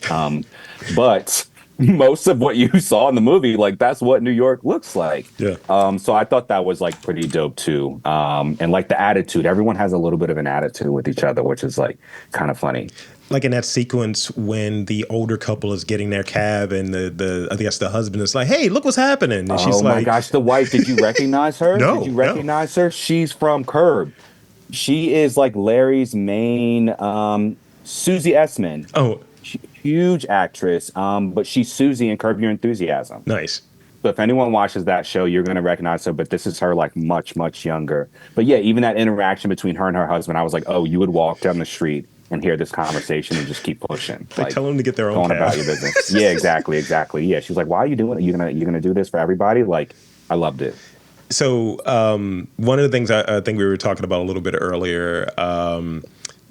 But most of what you saw in the movie, like that's what New York looks like. So I thought that was like pretty dope too. And like the attitude, everyone has a little bit of an attitude with each other, which is like kind of funny. Like in that sequence when the older couple is getting their cab and I guess the husband is like, hey, look what's happening. And she's like, oh my gosh, the wife, did you recognize her? No. Did you recognize her? She's from Curb. She is like Larry's main, Susie Essman. Oh, huge actress. But she's Susie in Curb Your Enthusiasm. Nice. So if anyone watches that show, you're going to recognize her, but this is her like much, much younger. But yeah, even that interaction between her and her husband, I was like, oh, you would walk down the street and hear this conversation and just keep pushing. Like tell them to get their own going cab. About your business. Yeah, exactly. Yeah, she was like, why are you doing it? You're gonna do this for everybody? Like, I loved it. So one of the things I think we were talking about a little bit earlier,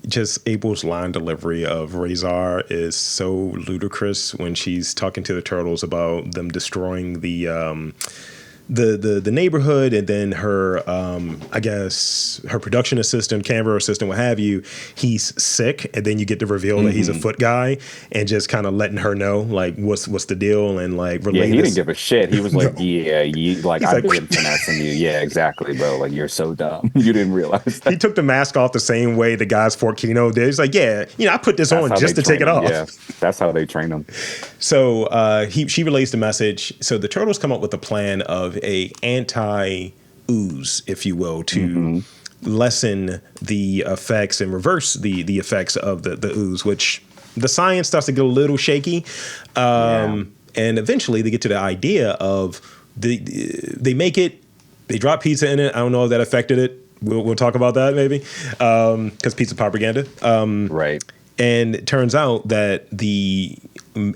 just April's line delivery of Rahzar is so ludicrous when she's talking to the turtles about them destroying the neighborhood, and then her I guess her production assistant, camera assistant, what have you, he's sick, and then you get to reveal that he's a foot guy, and just kind of letting her know like what's the deal, and like he didn't give a shit. He was like, I've been finessing you. Yeah, exactly, bro. Like you're so dumb. You didn't realize that. He took the mask off the same way the guys Fort Kino did. He's like, I put this on just to take it off. Yeah, that's how they train them. So she relays the message. So the turtles come up with a plan of a anti-ooze, if you will, to lessen the effects and reverse the effects of the ooze, which the science starts to get a little shaky. And eventually they get to the idea of they make it, they drop pizza in it. I don't know if that affected it. We'll talk about that maybe, because pizza propaganda. Right. And it turns out that the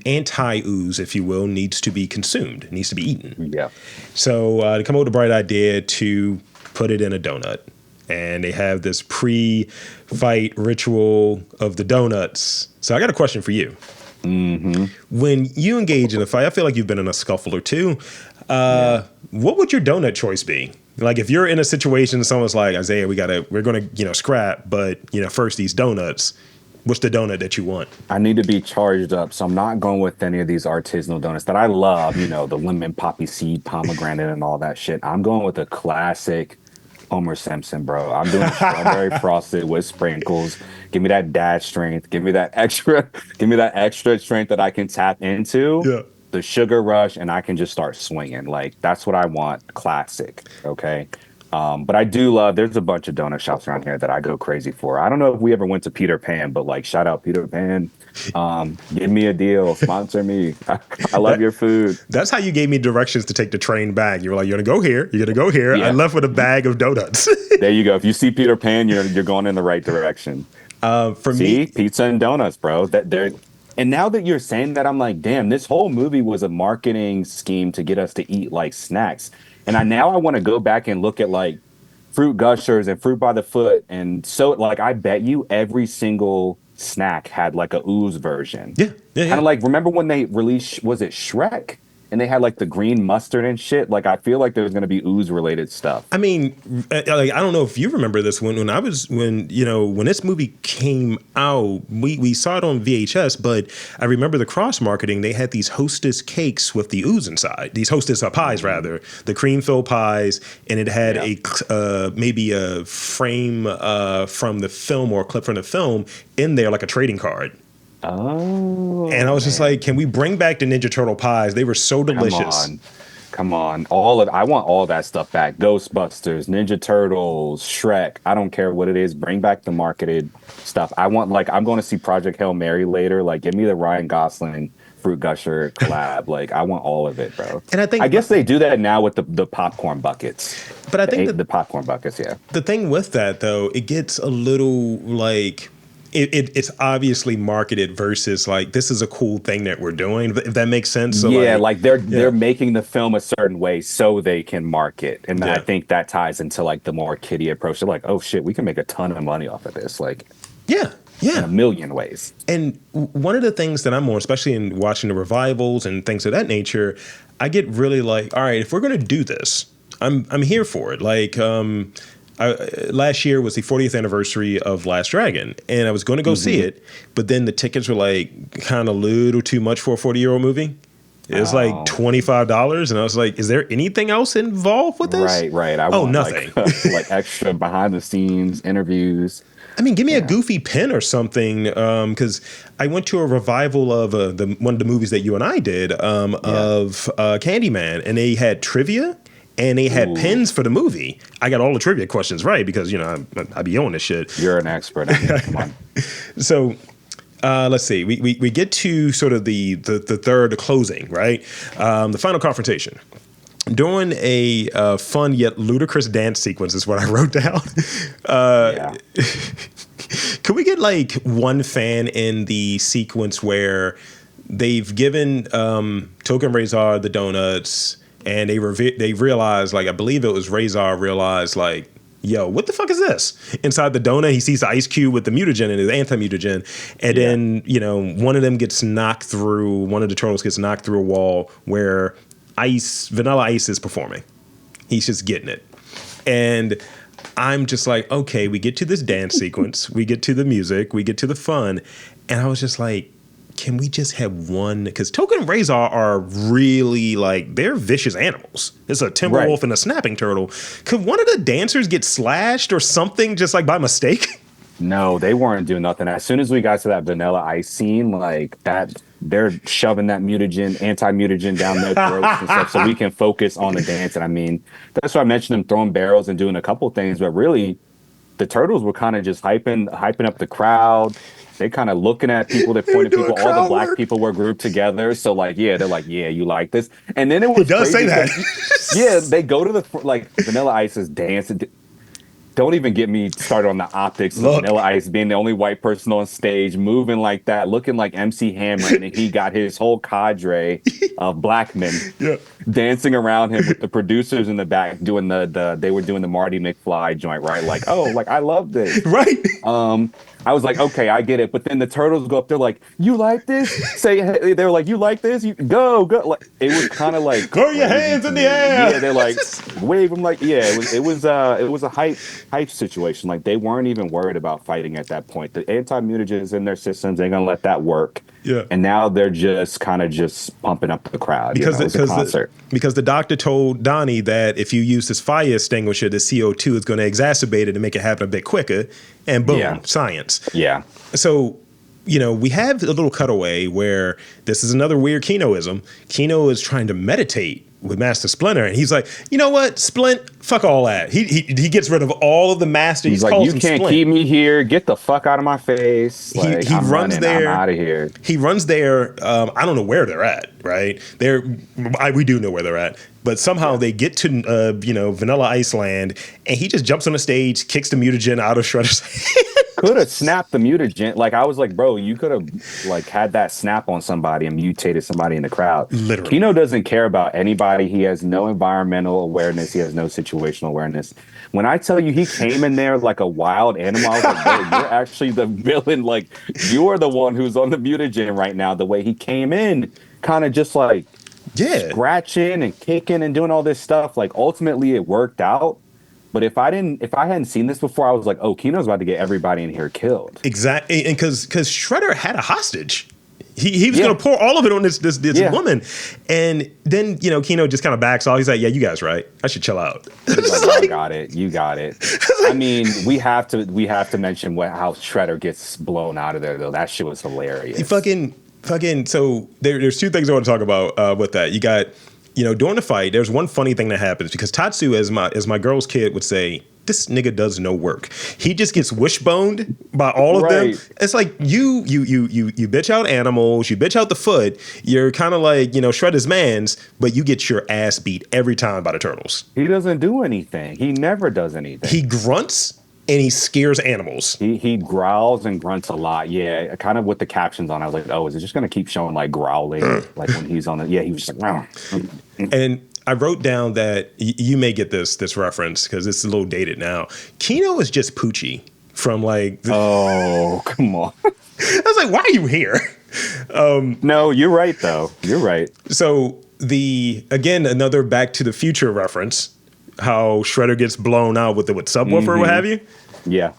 anti-ooze, if you will, needs to be consumed. It needs to be eaten. Yeah. So they come up with a bright idea to put it in a donut. And they have this pre-fight ritual of the donuts. So I got a question for you. When you engage in a fight, I feel like you've been in a scuffle or two. What would your donut choice be? Like if you're in a situation, someone's like, Isaiah, we're gonna scrap, but first these donuts. What's the donut that you want? I need to be charged up, so I'm not going with any of these artisanal donuts that I love, the lemon poppy seed, pomegranate, and all that shit. I'm going with a classic Homer Simpson, bro. I'm doing strawberry frosted with sprinkles. Give me that dad strength. Give me that extra strength that I can tap into. Yeah. the sugar rush, and I can just start swinging. Like, that's what I want. Classic. Okay. But I do love, there's a bunch of donut shops around here that I go crazy for. I don't know if we ever went to Peter Pan, but like, shout out Peter Pan. Give me a deal, sponsor me. I love your food. That's how you gave me directions to take the train back. You were like, you're gonna go here, you're gonna go here. Yeah. I left with a bag of donuts. There you go. If you see Peter Pan, you're going in the right direction. For See, me, pizza and donuts, bro. And now that you're saying that, I'm like, damn, this whole movie was a marketing scheme to get us to eat like snacks. And I want to go back and look at like Fruit Gushers and Fruit by the Foot. And so like, I bet you every single snack had like a Ooze version. Yeah. Kind of like, remember when they released, was it Shrek? And they had like the green mustard and shit. Like, I feel like there's going to be Ooze related stuff. I mean, like, I don't know if you remember this when this movie came out, we saw it on VHS, but I remember the cross marketing. They had these Hostess cakes with the Ooze inside, these Hostess pies rather, the cream filled pies, and it had maybe a frame from the film or a clip from the film in there, like a trading card. Oh, and I was just like, can we bring back the Ninja Turtle pies? They were so delicious. Come on. I want all that stuff back. Ghostbusters, Ninja Turtles, Shrek. I don't care what it is. Bring back the marketed stuff. I'm going to see Project Hail Mary later. Like, give me the Ryan Gosling Fruit Gusher collab. Like, I want all of it, bro. And I guess they do that now with the popcorn buckets. But I think the popcorn buckets, yeah. The thing with that, though, it gets a little like... It's obviously marketed versus like, this is a cool thing that we're doing, if that makes sense. So they're making the film a certain way so they can market. And I think that ties into like the more kiddie approach. They're like, oh shit, we can make a ton of money off of this. Like, in a million ways. And one of the things that I'm on, especially in watching the revivals and things of that nature, I get really like, all right, if we're going to do this, I'm here for it. Like, last year was the 40th anniversary of Last Dragon, and I was going to go see it, but then the tickets were like kind of a little too much for a 40-year-old movie. It was like $25, and I was like, is there anything else involved with this? Right. I want nothing. Like extra behind the scenes interviews. I mean, give me a goofy pin or something, because I went to a revival of one of the movies that you and I did of Candyman, and they had trivia. And they had pins for the movie. I got all the trivia questions right because, I be on this shit. You're an expert. Come on. So let's see. We get to sort of the third closing, right? The final confrontation. During a fun yet ludicrous dance sequence is what I wrote down. Could we get like one fan in the sequence where they've given Tokka and Rahzar the donuts, and they realized, like, I believe it was Rahzar realized, like, yo, what the fuck is this? Inside the donut, he sees the ice cube with the mutagen and his anti-mutagen. And then, one of them gets knocked through, one of the turtles gets knocked through a wall where Vanilla Ice is performing. He's just getting it. And I'm just like, okay, we get to this dance sequence, we get to the music, we get to the fun. And I was just like, can we just have one? Because Tokka and Rahzar are really like, they're vicious animals. It's a timber wolf and a snapping turtle. Could one of the dancers get slashed or something just like by mistake? No, they weren't doing nothing. As soon as we got to that Vanilla Ice scene, like that, they're shoving that anti-mutagen down their throats and stuff so we can focus on the dance. And I mean, that's why I mentioned them throwing barrels and doing a couple things, but really the turtles were kind of just hyping up the crowd. They kind of looking at people, they pointed people, all the black people were grouped together. So like, they're like, yeah, you like this. And then it was He does say that. They go to the, Vanilla Ice's dance. Don't even get me started on the optics of Vanilla Ice being the only white person on stage, moving like that, looking like MC Hammer, and he got his whole cadre of black men dancing around him with the producers in the back doing they were doing the Marty McFly joint, right? Like, I love this. Right. I was like, okay, I get it. But then the turtles go up, they're like, you like this? They're like, you like this? You go. Like, it was kind of like, throw your hands in the air. Yeah, they're like, wave them like, it was a hype situation. Like, they weren't even worried about fighting at that point. The anti-mutagens in their systems, they're gonna let that work. Yeah. And now they're just kind of just pumping up the crowd because the doctor told Donnie that if you use this fire extinguisher, the CO2 is going to exacerbate it and make it happen a bit quicker. And boom, science. Yeah. So we have a little cutaway where this is another weird Kinoism. Kino is trying to meditate with Master Splinter, and he's like, you know what, Splint, fuck all that. He gets rid of all of the master. He's like, you can't keep me here. Get the fuck out of my face. Like, he runs there. I'm out of here. He runs there. I don't know where they're at. Right? We do know where they're at. But somehow they get to Vanilla Iceland, and he just jumps on the stage, kicks the mutagen out of Shredder's hand. Could have snapped the mutagen. Like, I was like, bro, you could have like had that snap on somebody and mutated somebody in the crowd. Literally. Kino doesn't care about anybody. He has no environmental awareness. He has no situational awareness. When I tell you he came in there like a wild animal, I was like, bro, you're actually the villain. Like, you're the one who's on the mutagen right now. The way he came in, kind of just like scratching and kicking and doing all this stuff. Like, ultimately it worked out. But if I hadn't seen this before, I was like, oh, Kino's about to get everybody in here killed. Exactly. And because Shredder had a hostage. He was going to pour all of it on this woman. And then, Kino just kind of backs off. He's like, yeah, you guys right. I should chill out. He's like, you got it. I mean, we have to mention how Shredder gets blown out of there, though. That shit was hilarious. He fucking so there's two things I want to talk about with that. You got, during the fight, there's one funny thing that happens because Tatsu, as my girl's kid would say, this nigga does no work. He just gets wishboned by all of them. It's like you bitch out animals, you bitch out the foot. You're kind of like, Shredder's mans, but you get your ass beat every time by the turtles. He doesn't do anything. He never does anything. He grunts and he scares animals. He growls and grunts a lot. Yeah, kind of with the captions on. I was like, oh, is it just going to keep showing like growling? Like when he's on he was just like, and I wrote down that you may get this reference because it's a little dated now. Kino is just Poochie from like. Oh, come on. I was like, why are you here? No, you're right though. You're right. So another Back to the Future reference. How Shredder gets blown out with subwoofer or what have you. Yeah.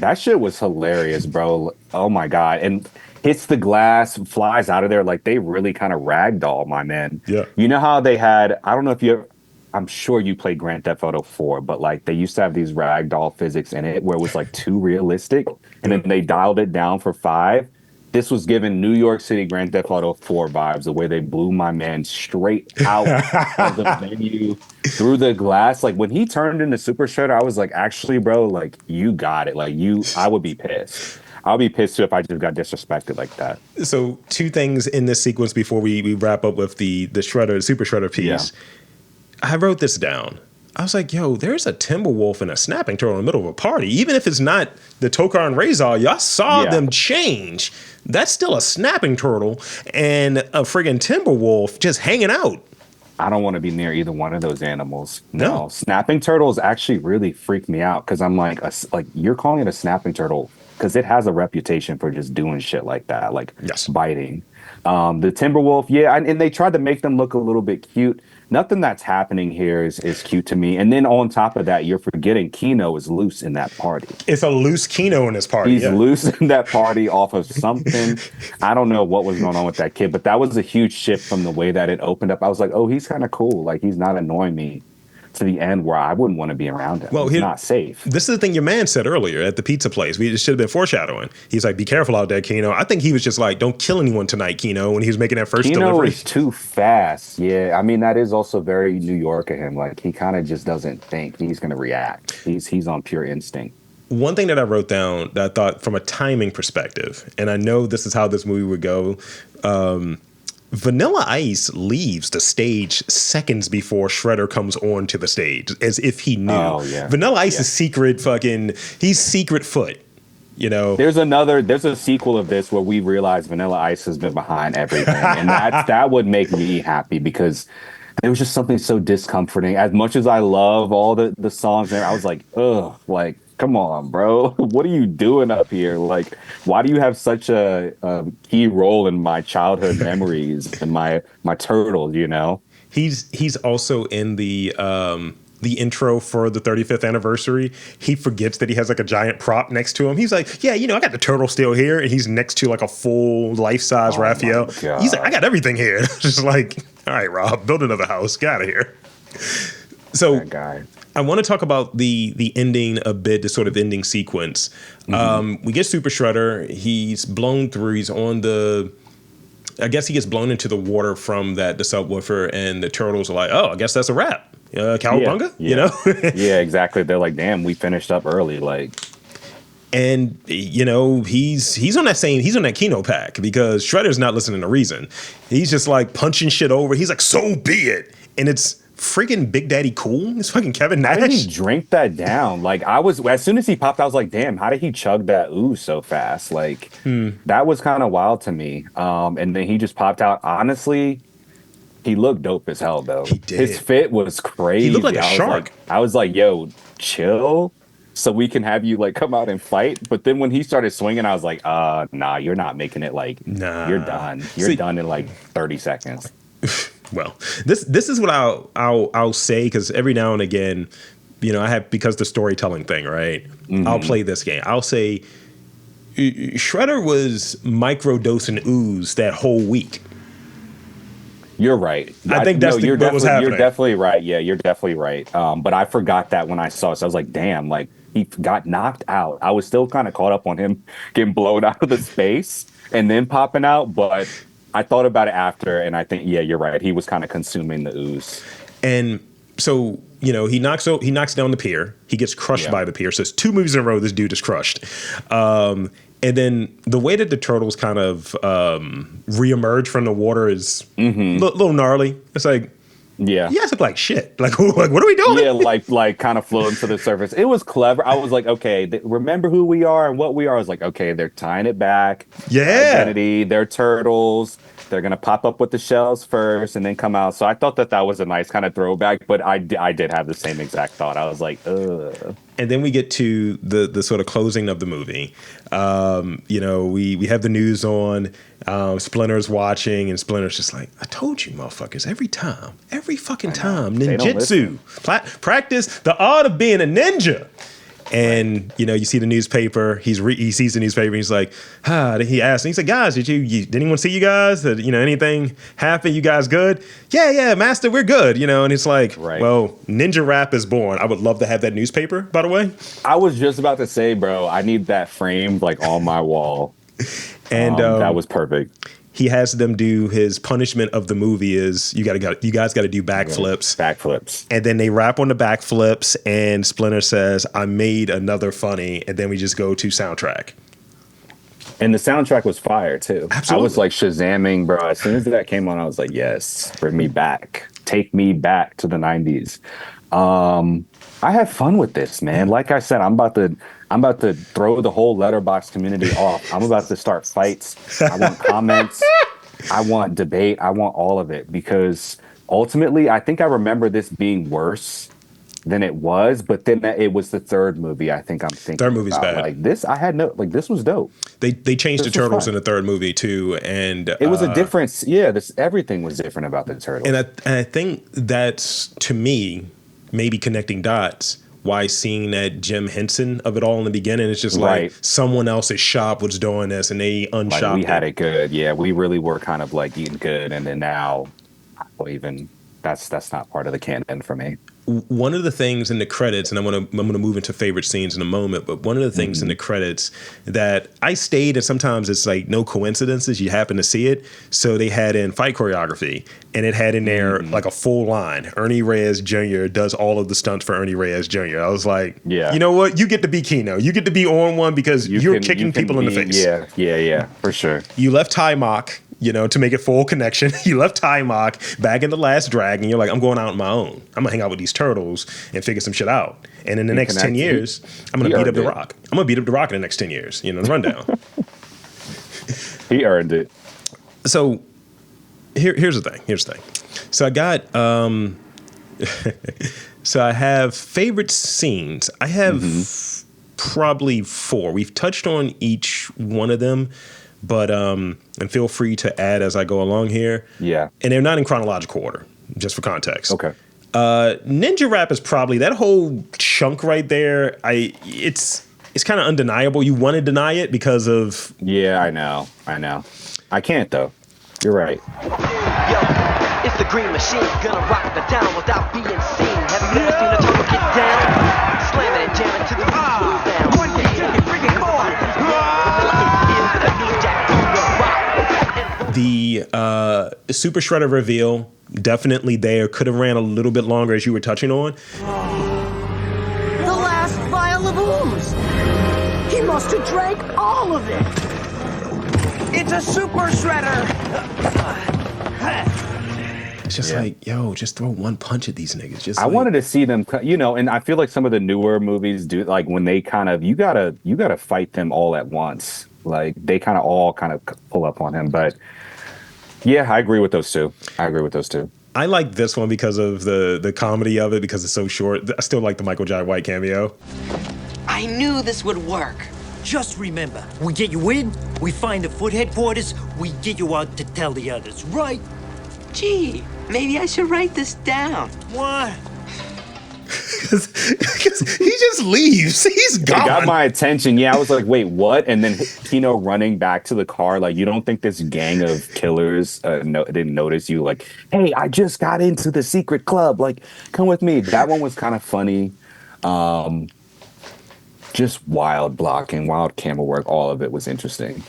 That shit was hilarious, bro. Oh my God. And hits the glass, flies out of there. Like, they really kind of ragdoll, my man. Yeah. You know how they had, I don't know if I'm sure you played Grand Theft Auto 4, but like they used to have these ragdoll physics in it where it was like too realistic. And then they dialed it down for 5. This was giving New York City Grand Theft Auto 4 vibes, the way they blew my man straight out of the venue through the glass. Like, when he turned into Super Shredder, I was like, actually, bro, like, you got it. Like, I would be pissed. I'll be pissed too if I just got disrespected like that. So, two things in this sequence before we wrap up with the Shredder, Super Shredder piece. Yeah. I wrote this down. I was like, yo, there's a Timberwolf and a Snapping Turtle in the middle of a party. Even if it's not the Tokka and Rahzar, y'all saw them change. That's still a Snapping Turtle and a friggin' Timberwolf just hanging out. I don't want to be near either one of those animals. No. Snapping Turtles actually really freak me out because I'm like you're calling it a Snapping Turtle because it has a reputation for just doing shit like that, like biting. The Timberwolf, and they tried to make them look a little bit cute. Nothing that's happening here is cute to me. And then on top of that, you're forgetting Kino is loose in that party. It's a loose Kino in this party. He's loose in that party off of something. I don't know what was going on with that kid, but that was a huge shift from the way that it opened up. I was like, oh, he's kind of cool. Like, he's not annoying me to the end where I wouldn't want to be around him. Well, he's not safe. This is the thing your man said earlier at the pizza place. We should have been foreshadowing. He's like, be careful out there, Kino. I think he was just like, don't kill anyone tonight, Kino, when he was making that first delivery. Kino is too fast. Yeah, I mean, that is also very New York of him. Like, he kind of just doesn't think he's going to react. He's on pure instinct. One thing that I wrote down that I thought from a timing perspective, and I know this is how this movie would go, Vanilla Ice leaves the stage seconds before Shredder comes onto the stage, as if he knew. Oh, yeah. Vanilla Ice is he's secret foot, There's a sequel of this where we realize Vanilla Ice has been behind everything, and that would make me happy because there was just something so discomforting. As much as I love all the songs there, I was like, ugh, like, come on, bro. What are you doing up here? Like, why do you have such a key role in my childhood memories and my turtles, He's also in the intro for the 35th anniversary. He forgets that he has like a giant prop next to him. He's like, yeah, I got the turtle still here. And he's next to like a full life-size Raphael. He's like, I got everything here. Just like, all right, Rob, build another house. Get out of here. So that guy. I want to talk about the ending a bit, the sort of ending sequence. We get Super Shredder. He's blown through. He's on the. I guess he gets blown into the water from the subwoofer, and the turtles are like, "Oh, I guess that's a wrap." Cowabunga, you know? Yeah, exactly. They're like, "Damn, we finished up early." Like, and you know, he's on that Kino pack because Shredder's not listening to reason. He's just like punching shit over. He's like, "So be it," and it's freaking Big Daddy Cool. It's fucking Kevin Nash. how did he drink that down? Like, as soon as he popped, I was like, "Damn, how did he chug that ooze so fast?" Like, that was kind of wild to me. And then he just popped out. Honestly, he looked dope as hell, though. He did. His fit was crazy. He looked like a shark. I was like, "Yo, chill." So we can have you like come out and fight. But then when he started swinging, I was like, nah, you're not making it. Like, nah, you're done. You're done in like 30 seconds. Well, this is what I'll say, because every now and again, you know, I have, because the storytelling thing, right? I'll play this game. I'll say Shredder was microdosing Ooze that whole week. You're right. I think that's what was happening. You're definitely right. Yeah, you're definitely right. But I forgot that when I saw it. So I was like, damn, like he got knocked out. I was still kind of caught up on him getting blown out of the space and then popping out. But I thought about it after, and I think, yeah, you're right. He was kind of consuming the ooze. And so, you know, he knocks down the pier. He gets crushed by the pier. So it's 2 movies in a row this dude is crushed. And then the way that the turtles kind of reemerge from the water is a little gnarly. It's like, you guys look like shit. Like what are we doing? Yeah, like kind of floating to the surface. It was clever. I was like, okay, remember who we are and what we are. I was like, okay, they're tying it back. Yeah. Identity, they're turtles. They're going to pop up with the shells first and then come out. So I thought that was a nice kind of throwback, but I did have the same exact thought. I was like, ugh. And then we get to the sort of closing of the movie. You know, we have the news on. Splinter's watching, and Splinter's just like, I told you, motherfuckers, every fucking time, ninjutsu, practice the art of being a ninja. And, you know, you see the newspaper, he sees the newspaper, and he's like, he asked, and he said, guys, did anyone see you guys? Did, you know, anything happen? You guys good? Yeah, master, we're good. You know, and it's like, well, Ninja Rap is born. I would love to have that newspaper, by the way. I was just about to say, bro, I need that framed like on my wall. And that was perfect. He has them do his punishment of the movie is you guys got to do backflips. Backflips. And then they rap on the backflips, and Splinter says, I made another funny. And then we just go to soundtrack. And the soundtrack was fire, too. Absolutely. I was like Shazamming, bro. As soon as that came on, I was like, yes, bring me back. Take me back to the 90s. I had fun with this, man. Like I said, I'm about to throw the whole Letterboxd community off. I'm about to start fights. I want comments. I want debate. I want all of it, because ultimately, I think I remember this being worse than it was. But then it was the third movie. I think I'm thinking third movie's bad. Like this, this was dope. They changed the turtles in the third movie too, and it was a difference. Yeah, everything was different about the turtles. And I think that's, to me, maybe connecting dots. Why seeing that Jim Henson of it all in the beginning, it's just like someone else's shop was doing this and they unshopped like we had it good. Yeah, we really were kind of like eating good, and then now, even that's not part of the canon for me. One of the things in the credits, and I'm gonna move into favorite scenes in a moment, but one of the things in the credits that I stayed, and sometimes it's like no coincidences, you happen to see it. So they had in fight choreography, and it had in there like a full line. Ernie Reyes Jr. does all of the stunts for Ernie Reyes Jr. I was like, you know what? You get to be Kino. You get to be on one because you're kicking people in the face. Yeah, for sure. You left Ty Mock, you know, to make it full connection. You left Ty Mock back in The Last Dragon. You're like, I'm going out on my own. I'm going to hang out with these turtles and figure some shit out. And in the next 10 years, I'm going to beat up The Rock. I'm going to beat up The Rock in the next 10 years, you know, the rundown. He earned it. So here's the thing. So I got, so I have favorite scenes. I have probably 4. We've touched on each one of them. But and feel free to add as I go along here. Yeah. And they're not in chronological order, just for context. Okay. Ninja Rap is probably that whole chunk right there. It's kind of undeniable. You want to deny it because of. Yeah, I know. I can't though. You're right. Yo. It's the green machine, gonna rock the town without being seen. Have you ever seen a turtle get down? Slamming and jamming to the sound. One big chicken freaking boy. The Super Shredder reveal, definitely there. Could have ran a little bit longer, as you were touching on. The last vial of Ooze. He must have drank all of it. It's a Super Shredder. It's just like, yo, just throw one punch at these niggas. Just I wanted to see them, you know, and I feel like some of the newer movies do, like when they kind of, you gotta fight them all at once. Like they kind of all kind of pull up on him. But yeah, I agree with those two. I like this one because of the comedy of it, because it's so short. I still like the Michael Jai White cameo. I knew this would work. Just remember, we get you in, we find the foot headquarters, we get you out to tell the others, right? Gee, maybe I should write this down. What? Because he just leaves. He's gone. It got my attention. Yeah, I was like, wait, what? And then Kino running back to the car. Like, you don't think this gang of killers didn't notice you? Like, hey, I just got into the secret club. Like, come with me. That one was kind of funny. Just wild blocking, wild camera work. All of it was interesting.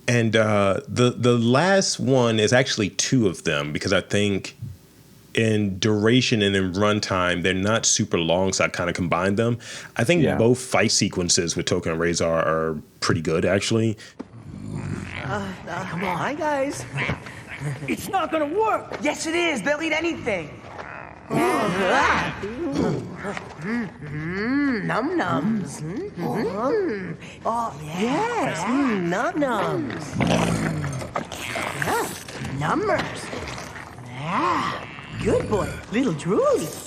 And the last one is actually two of them, because I think in duration and in runtime, they're not super long, so I kind of combined them. I think both fight sequences with Tokka and Rahzar are pretty good, actually. Come on, hi guys. It's not gonna work. Yes, it is. They'll eat anything. Num-nums. Oh, yes. Num-nums. Numbers. Yeah. Good boy. Little drooly.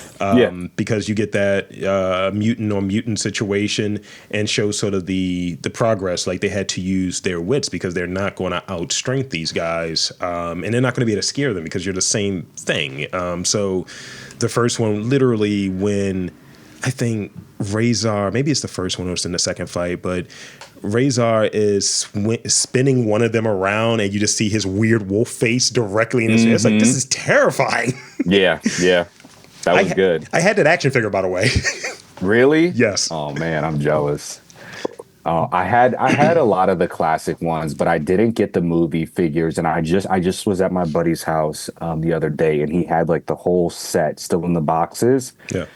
Because you get that mutant on mutant situation and show sort of the progress. Like, they had to use their wits because they're not going to outstrength these guys, and they're not going to be able to scare them because you're the same thing. So the first one, literally, when I think Rahzar, maybe it's the first one or it's in the second fight, but Rahzar is spinning one of them around and you just see his weird wolf face directly in his head. It's like, this is terrifying. Yeah. That was good. I had that action figure, by the way. Really? Yes. Oh man, I'm jealous. I had a lot of the classic ones, but I didn't get the movie figures. And I just was at my buddy's house the other day, and he had like the whole set still in the boxes. Yeah.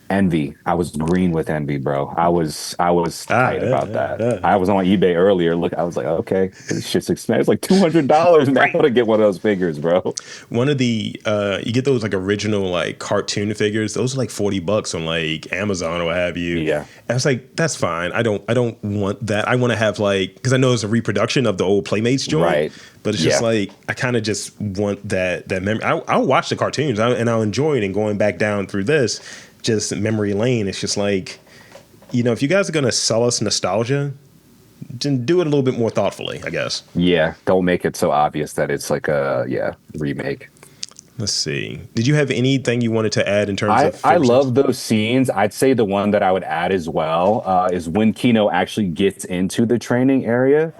Envy. I was green with envy, bro. I was tight about that. I was on eBay earlier. Look, I was like, okay, this shit's expensive. It's like $200 now to get one of those figures, bro. One of the you get those like original like cartoon figures. Those are like $40 on like Amazon or what have you. Yeah. And I was like, that's fine. I don't want that. I want to have like, because I know it's a reproduction of the old Playmates joint. Right. But it's just like, I kind of just want that memory. I'll watch the cartoons and I'll enjoy it. And going back down through this, just memory lane, it's just like, you know, if you guys are going to sell us nostalgia, then do it a little bit more thoughtfully, I guess. Yeah, don't make it so obvious that it's like a remake. Let's see. Did you have anything you wanted to add in terms of... I love those scenes. I'd say the one that I would add as well is when Kino actually gets into the training area.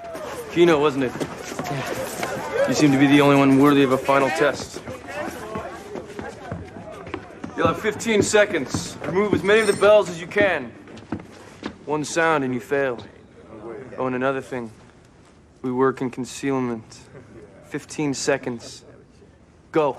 Kino, wasn't it? You seem to be the only one worthy of a final test. You'll have 15 seconds. Remove as many of the bells as you can. One sound and you fail. Oh, and another thing. We work in concealment. 15 seconds. Go.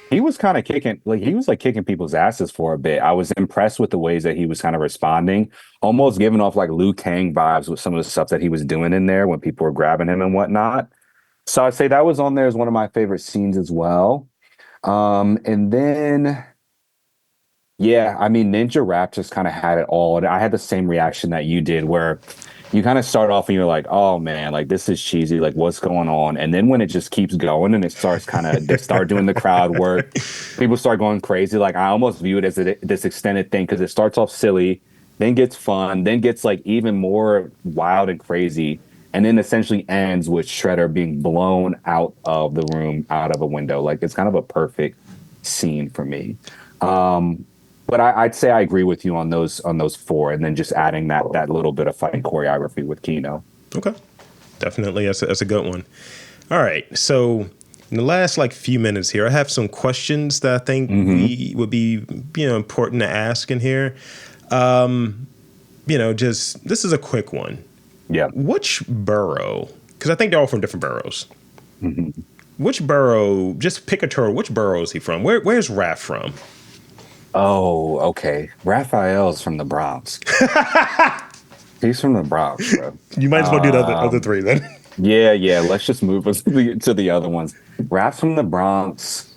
He was kind of kicking people's asses for a bit. I was impressed with the ways that he was kind of responding, almost giving off like Liu Kang vibes with some of the stuff that he was doing in there when people were grabbing him and whatnot. So I'd say that was on there as one of my favorite scenes as well. And then, yeah, I mean, Ninja Rap just kind of had it all. And I had the same reaction that you did, where you kind of start off and you're like, oh man, like this is cheesy, like what's going on? And then when it just keeps going and it starts they start doing the crowd work, people start going crazy. Like I almost view it as this extended thing, because it starts off silly, then gets fun, then gets like even more wild and crazy. And then essentially ends with Shredder being blown out of the room, out of a window. Like it's kind of a perfect scene for me. But I'd say I agree with you on those four, and then just adding that little bit of fighting choreography with Kino. Okay, definitely, that's a good one. All right. So in the last few minutes here, I have some questions that I think we would be, important to ask in here. Just this is a quick one. Yeah. Which borough? Because I think they're all from different boroughs. Which borough? Just pick a turtle. Which borough is he from? Where's Raph from? Oh, okay. Raphael's from the Bronx. He's from the Bronx, bro. You might as well do the other three then. Yeah. Let's just move us to the other ones. Raph's from the Bronx.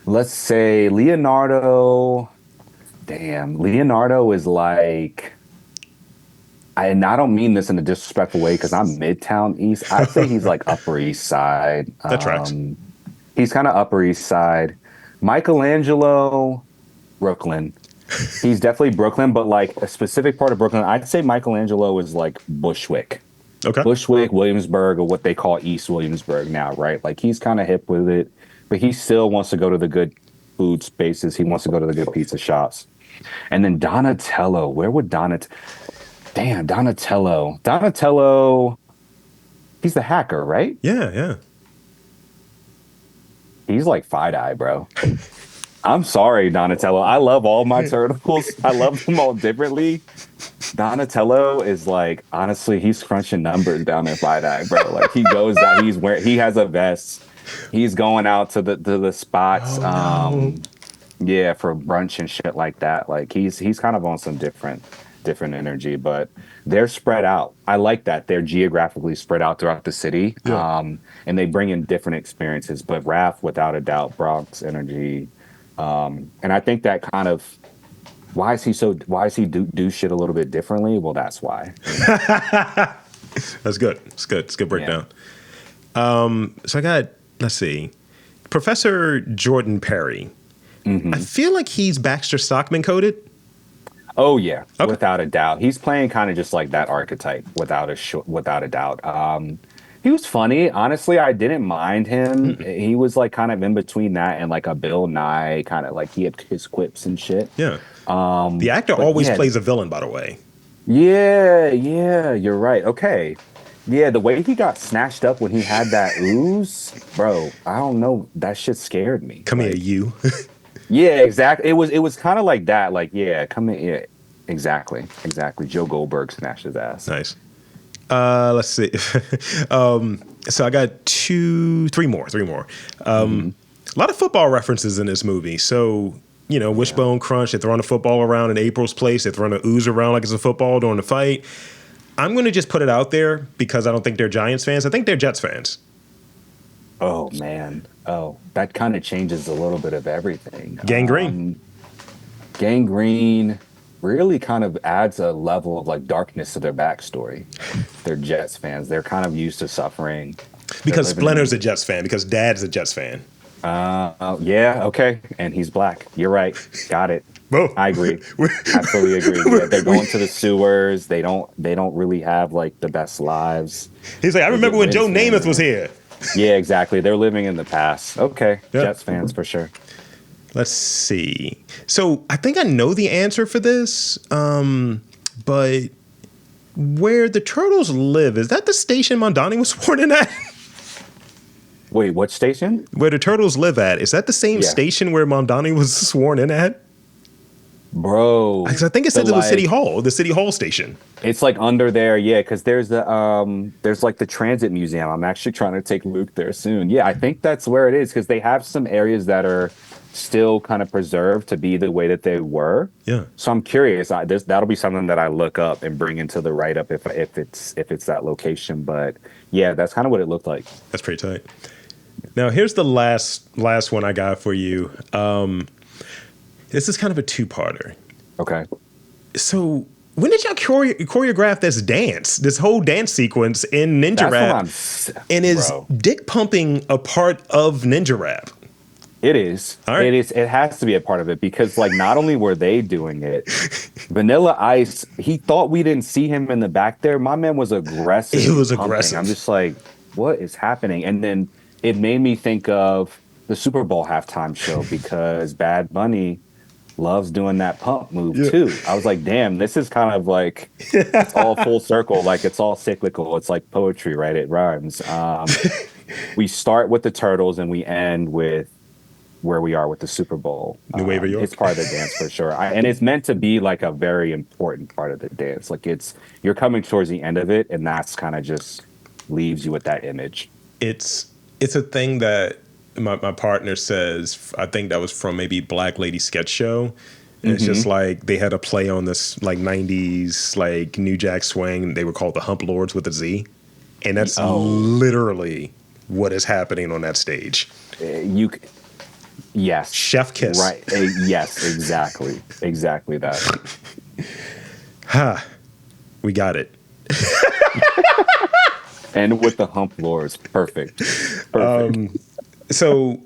Let's say Leonardo. Damn, Leonardo is like. And I don't mean this in a disrespectful way because I'm Midtown East. I'd say he's like Upper East Side. That tracks. He's kind of Upper East Side. Michelangelo, Brooklyn. He's definitely Brooklyn, but like a specific part of Brooklyn. I'd say Michelangelo is like Bushwick. Okay. Bushwick, Williamsburg, or what they call East Williamsburg now, right? Like he's kind of hip with it, but he still wants to go to the good food spaces. He wants to go to the good pizza shops. And then Donatello, where would Donatello. Donatello, he's the hacker, right? Yeah. He's like Fide-Eye, bro. I'm sorry, Donatello. I love all my turtles. I love them all differently. Donatello is like, honestly, he's crunching numbers down in Fide-Eye, bro. Like he goes out, he has a vest. He's going out to the spots, yeah, for brunch and shit like that. Like he's kind of on some different energy, but they're spread out. I like that they're geographically spread out throughout the city, and they bring in different experiences. But Raph, without a doubt, Bronx energy, and I think that kind of why is he do shit a little bit differently? Well, that's why. That's good. It's good. It's a good breakdown. So I got, let's see, Professor Jordan Perry. I feel like he's Baxter Stockman coded. Oh yeah, okay. Without a doubt. He's playing kind of just like that archetype, without a doubt. He was funny. Honestly, I didn't mind him. He was like kind of in between that and like a Bill Nye, kind of like he had his quips and shit. Yeah. The actor always plays a villain, by the way. Yeah, you're right. Okay. Yeah, the way he got snatched up when he had that ooze, bro, I don't know. That shit scared me. Come here, you. Yeah, exactly. It was kind of like that. Like, yeah, come in. Yeah, exactly. Joe Goldberg snatched his ass. Nice. Let's see. So I got three more. A lot of football references in this movie. So, Wishbone Crunch, they're throwing the football around in April's place. They're throwing the ooze around like it's a football during the fight. I'm going to just put it out there because I don't think they're Giants fans. I think they're Jets fans. Oh, man. Oh, that kind of changes a little bit of everything. Gangrene. Gangrene really kind of adds a level of like darkness to their backstory. They're Jets fans. They're kind of used to suffering. Because Splinter's a Jets fan. Because Dad's a Jets fan. Yeah, okay. And he's black. You're right. Got it. Whoa. I agree. I fully agree. Yeah, they're going to the sewers. They don't really have like the best lives. He's like, I remember when Joe Namath was here. Yeah, exactly. They're living in the past. Okay. Yep. Jets fans for sure. Let's see. So I think I know the answer for this, but where the Turtles live, is that the station Mondani was sworn in at? Wait, what station? Where the Turtles live at. Is that the same station where Mondani was sworn in at? Bro. Because I think it said it was City Hall, the City Hall station. It's like under there, yeah, because there's like the transit museum. I'm actually trying to take Luke there soon. Yeah, I think that's where it is because they have some areas that are still kind of preserved to be the way that they were. Yeah. So I'm curious. That'll be something that I look up and bring into the write up if it's that location. But yeah, that's kind of what it looked like. That's pretty tight. Now here's the last one I got for you. This is kind of a two-parter. Okay. So when did y'all choreograph this whole dance sequence in Ninja Rap? And is dick pumping a part of Ninja Rap? It is. All right. It is. It has to be a part of it because, like, not only were they doing it, Vanilla Ice, he thought we didn't see him in the back there. My man was aggressive. He was aggressive. I'm just like, what is happening? And then it made me think of the Super Bowl halftime show because Bad Bunny loves doing that pump move too. I was like, damn, this is kind of like, it's all full circle. Like it's all cyclical. It's like poetry, right? It rhymes. we start with the Turtles and we end with where we are with the Super Bowl. New Wave of York. It's part of the dance for sure. And it's meant to be like a very important part of the dance. Like you're coming towards the end of it, and that's kind of just leaves you with that image. It's a thing that my partner says, I think that was from maybe Black Lady Sketch Show. And it's just like they had a play on this like 90s like New Jack Swing. They were called the Hump Lords with a Z. And that's literally what is happening on that stage. Yes. Chef kiss. Right. Yes, exactly. Exactly that. We got it. And with the Hump Lords. Perfect. So,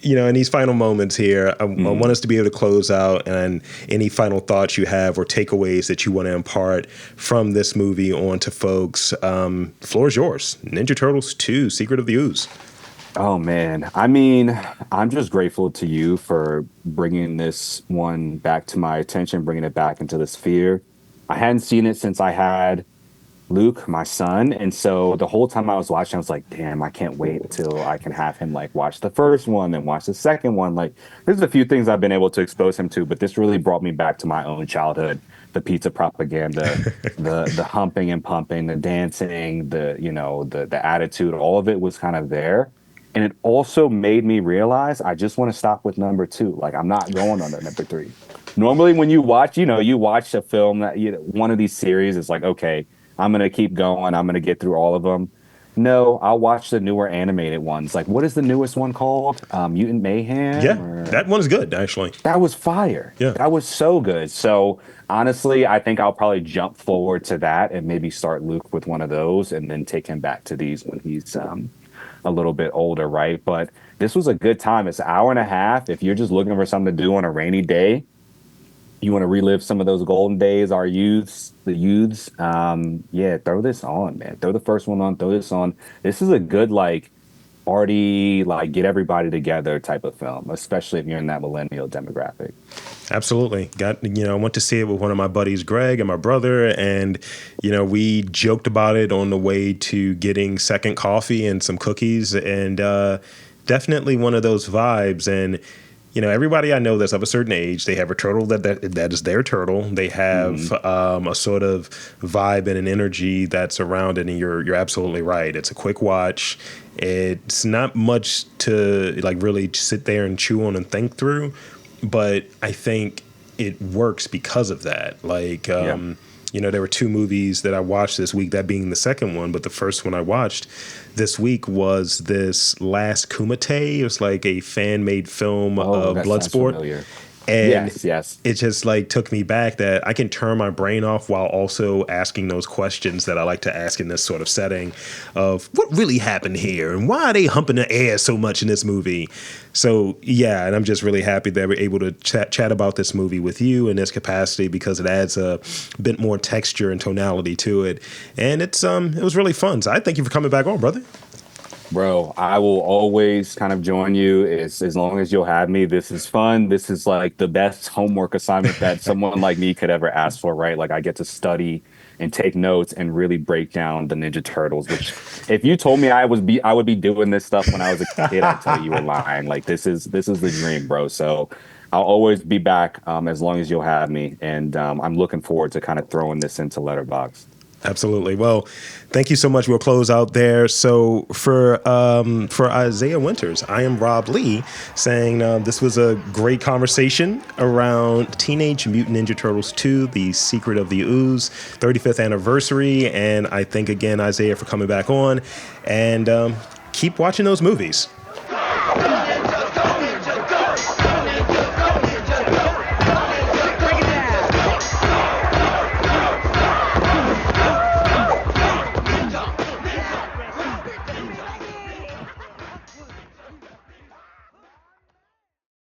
in these final moments here, I want us to be able to close out, and any final thoughts you have or takeaways that you want to impart from this movie on to folks. Floor is yours. Ninja Turtles 2, Secret of the Ooze. Oh, man. I mean, I'm just grateful to you for bringing this one back to my attention, bringing it back into the sphere. I hadn't seen it since I had Luke, my son. And so the whole time I was watching, I was like, damn, I can't wait until I can have him like watch the first one and watch the second one. Like, there's a few things I've been able to expose him to, but this really brought me back to my own childhood. The pizza propaganda, the humping and pumping, the dancing, the attitude, all of it was kind of there. And it also made me realize I just want to stop with number 2. Like, I'm not going on to number 3. Normally when you watch a film that, one of these series is like, okay, I'm going to keep going. I'm going to get through all of them. No, I'll watch the newer animated ones. Like, what is the newest one called? Mutant Mayhem? Yeah, that one's good, actually. That was fire. Yeah. That was so good. So, honestly, I think I'll probably jump forward to that and maybe start Luke with one of those and then take him back to these when he's a little bit older, right? But this was a good time. It's an hour and a half. If you're just looking for something to do on a rainy day, you want to relive some of those golden days, the youths, throw this on, man. Throw the first one on, throw this on. This is a good, like, party, like, get everybody together type of film, especially if you're in that millennial demographic. Absolutely. I went to see it with one of my buddies, Greg, and my brother, and, we joked about it on the way to getting second coffee and some cookies, and definitely one of those vibes. And everybody I know that's of a certain age, they have a turtle that is their turtle. They have a sort of vibe and an energy that's around it, and you're absolutely right. It's a quick watch. It's not much to like really sit there and chew on and think through, but I think it works because of that. Like, there were 2 movies that I watched this week, that being the second one, but the first one I watched this week was this Last Kumite. It was like a fan-made film of Bloodsport. And yes. It just like took me back that I can turn my brain off while also asking those questions that I like to ask in this sort of setting of what really happened here and why are they humping the air so much in this movie. So yeah, and I'm just really happy that we're able to chat about this movie with you in this capacity because it adds a bit more texture and tonality to it. And it was really fun. So I thank you for coming back on, brother. Bro, I will always kind of join you as long as you'll have me. This is fun. This is like the best homework assignment that someone like me could ever ask for, right? Like I get to study and take notes and really break down the Ninja Turtles, which if you told me I would be doing this stuff when I was a kid, I'd tell you were lying. Like this is the dream, bro. So I'll always be back as long as you'll have me. And I'm looking forward to kind of throwing this into Letterboxd. Absolutely. Well, thank you so much. We'll close out there. So for Isaiah Winters, I am Rob Lee saying this was a great conversation around Teenage Mutant Ninja Turtles 2, The Secret of the Ooze, 35th anniversary. And I thank again, Isaiah, for coming back on and keep watching those movies.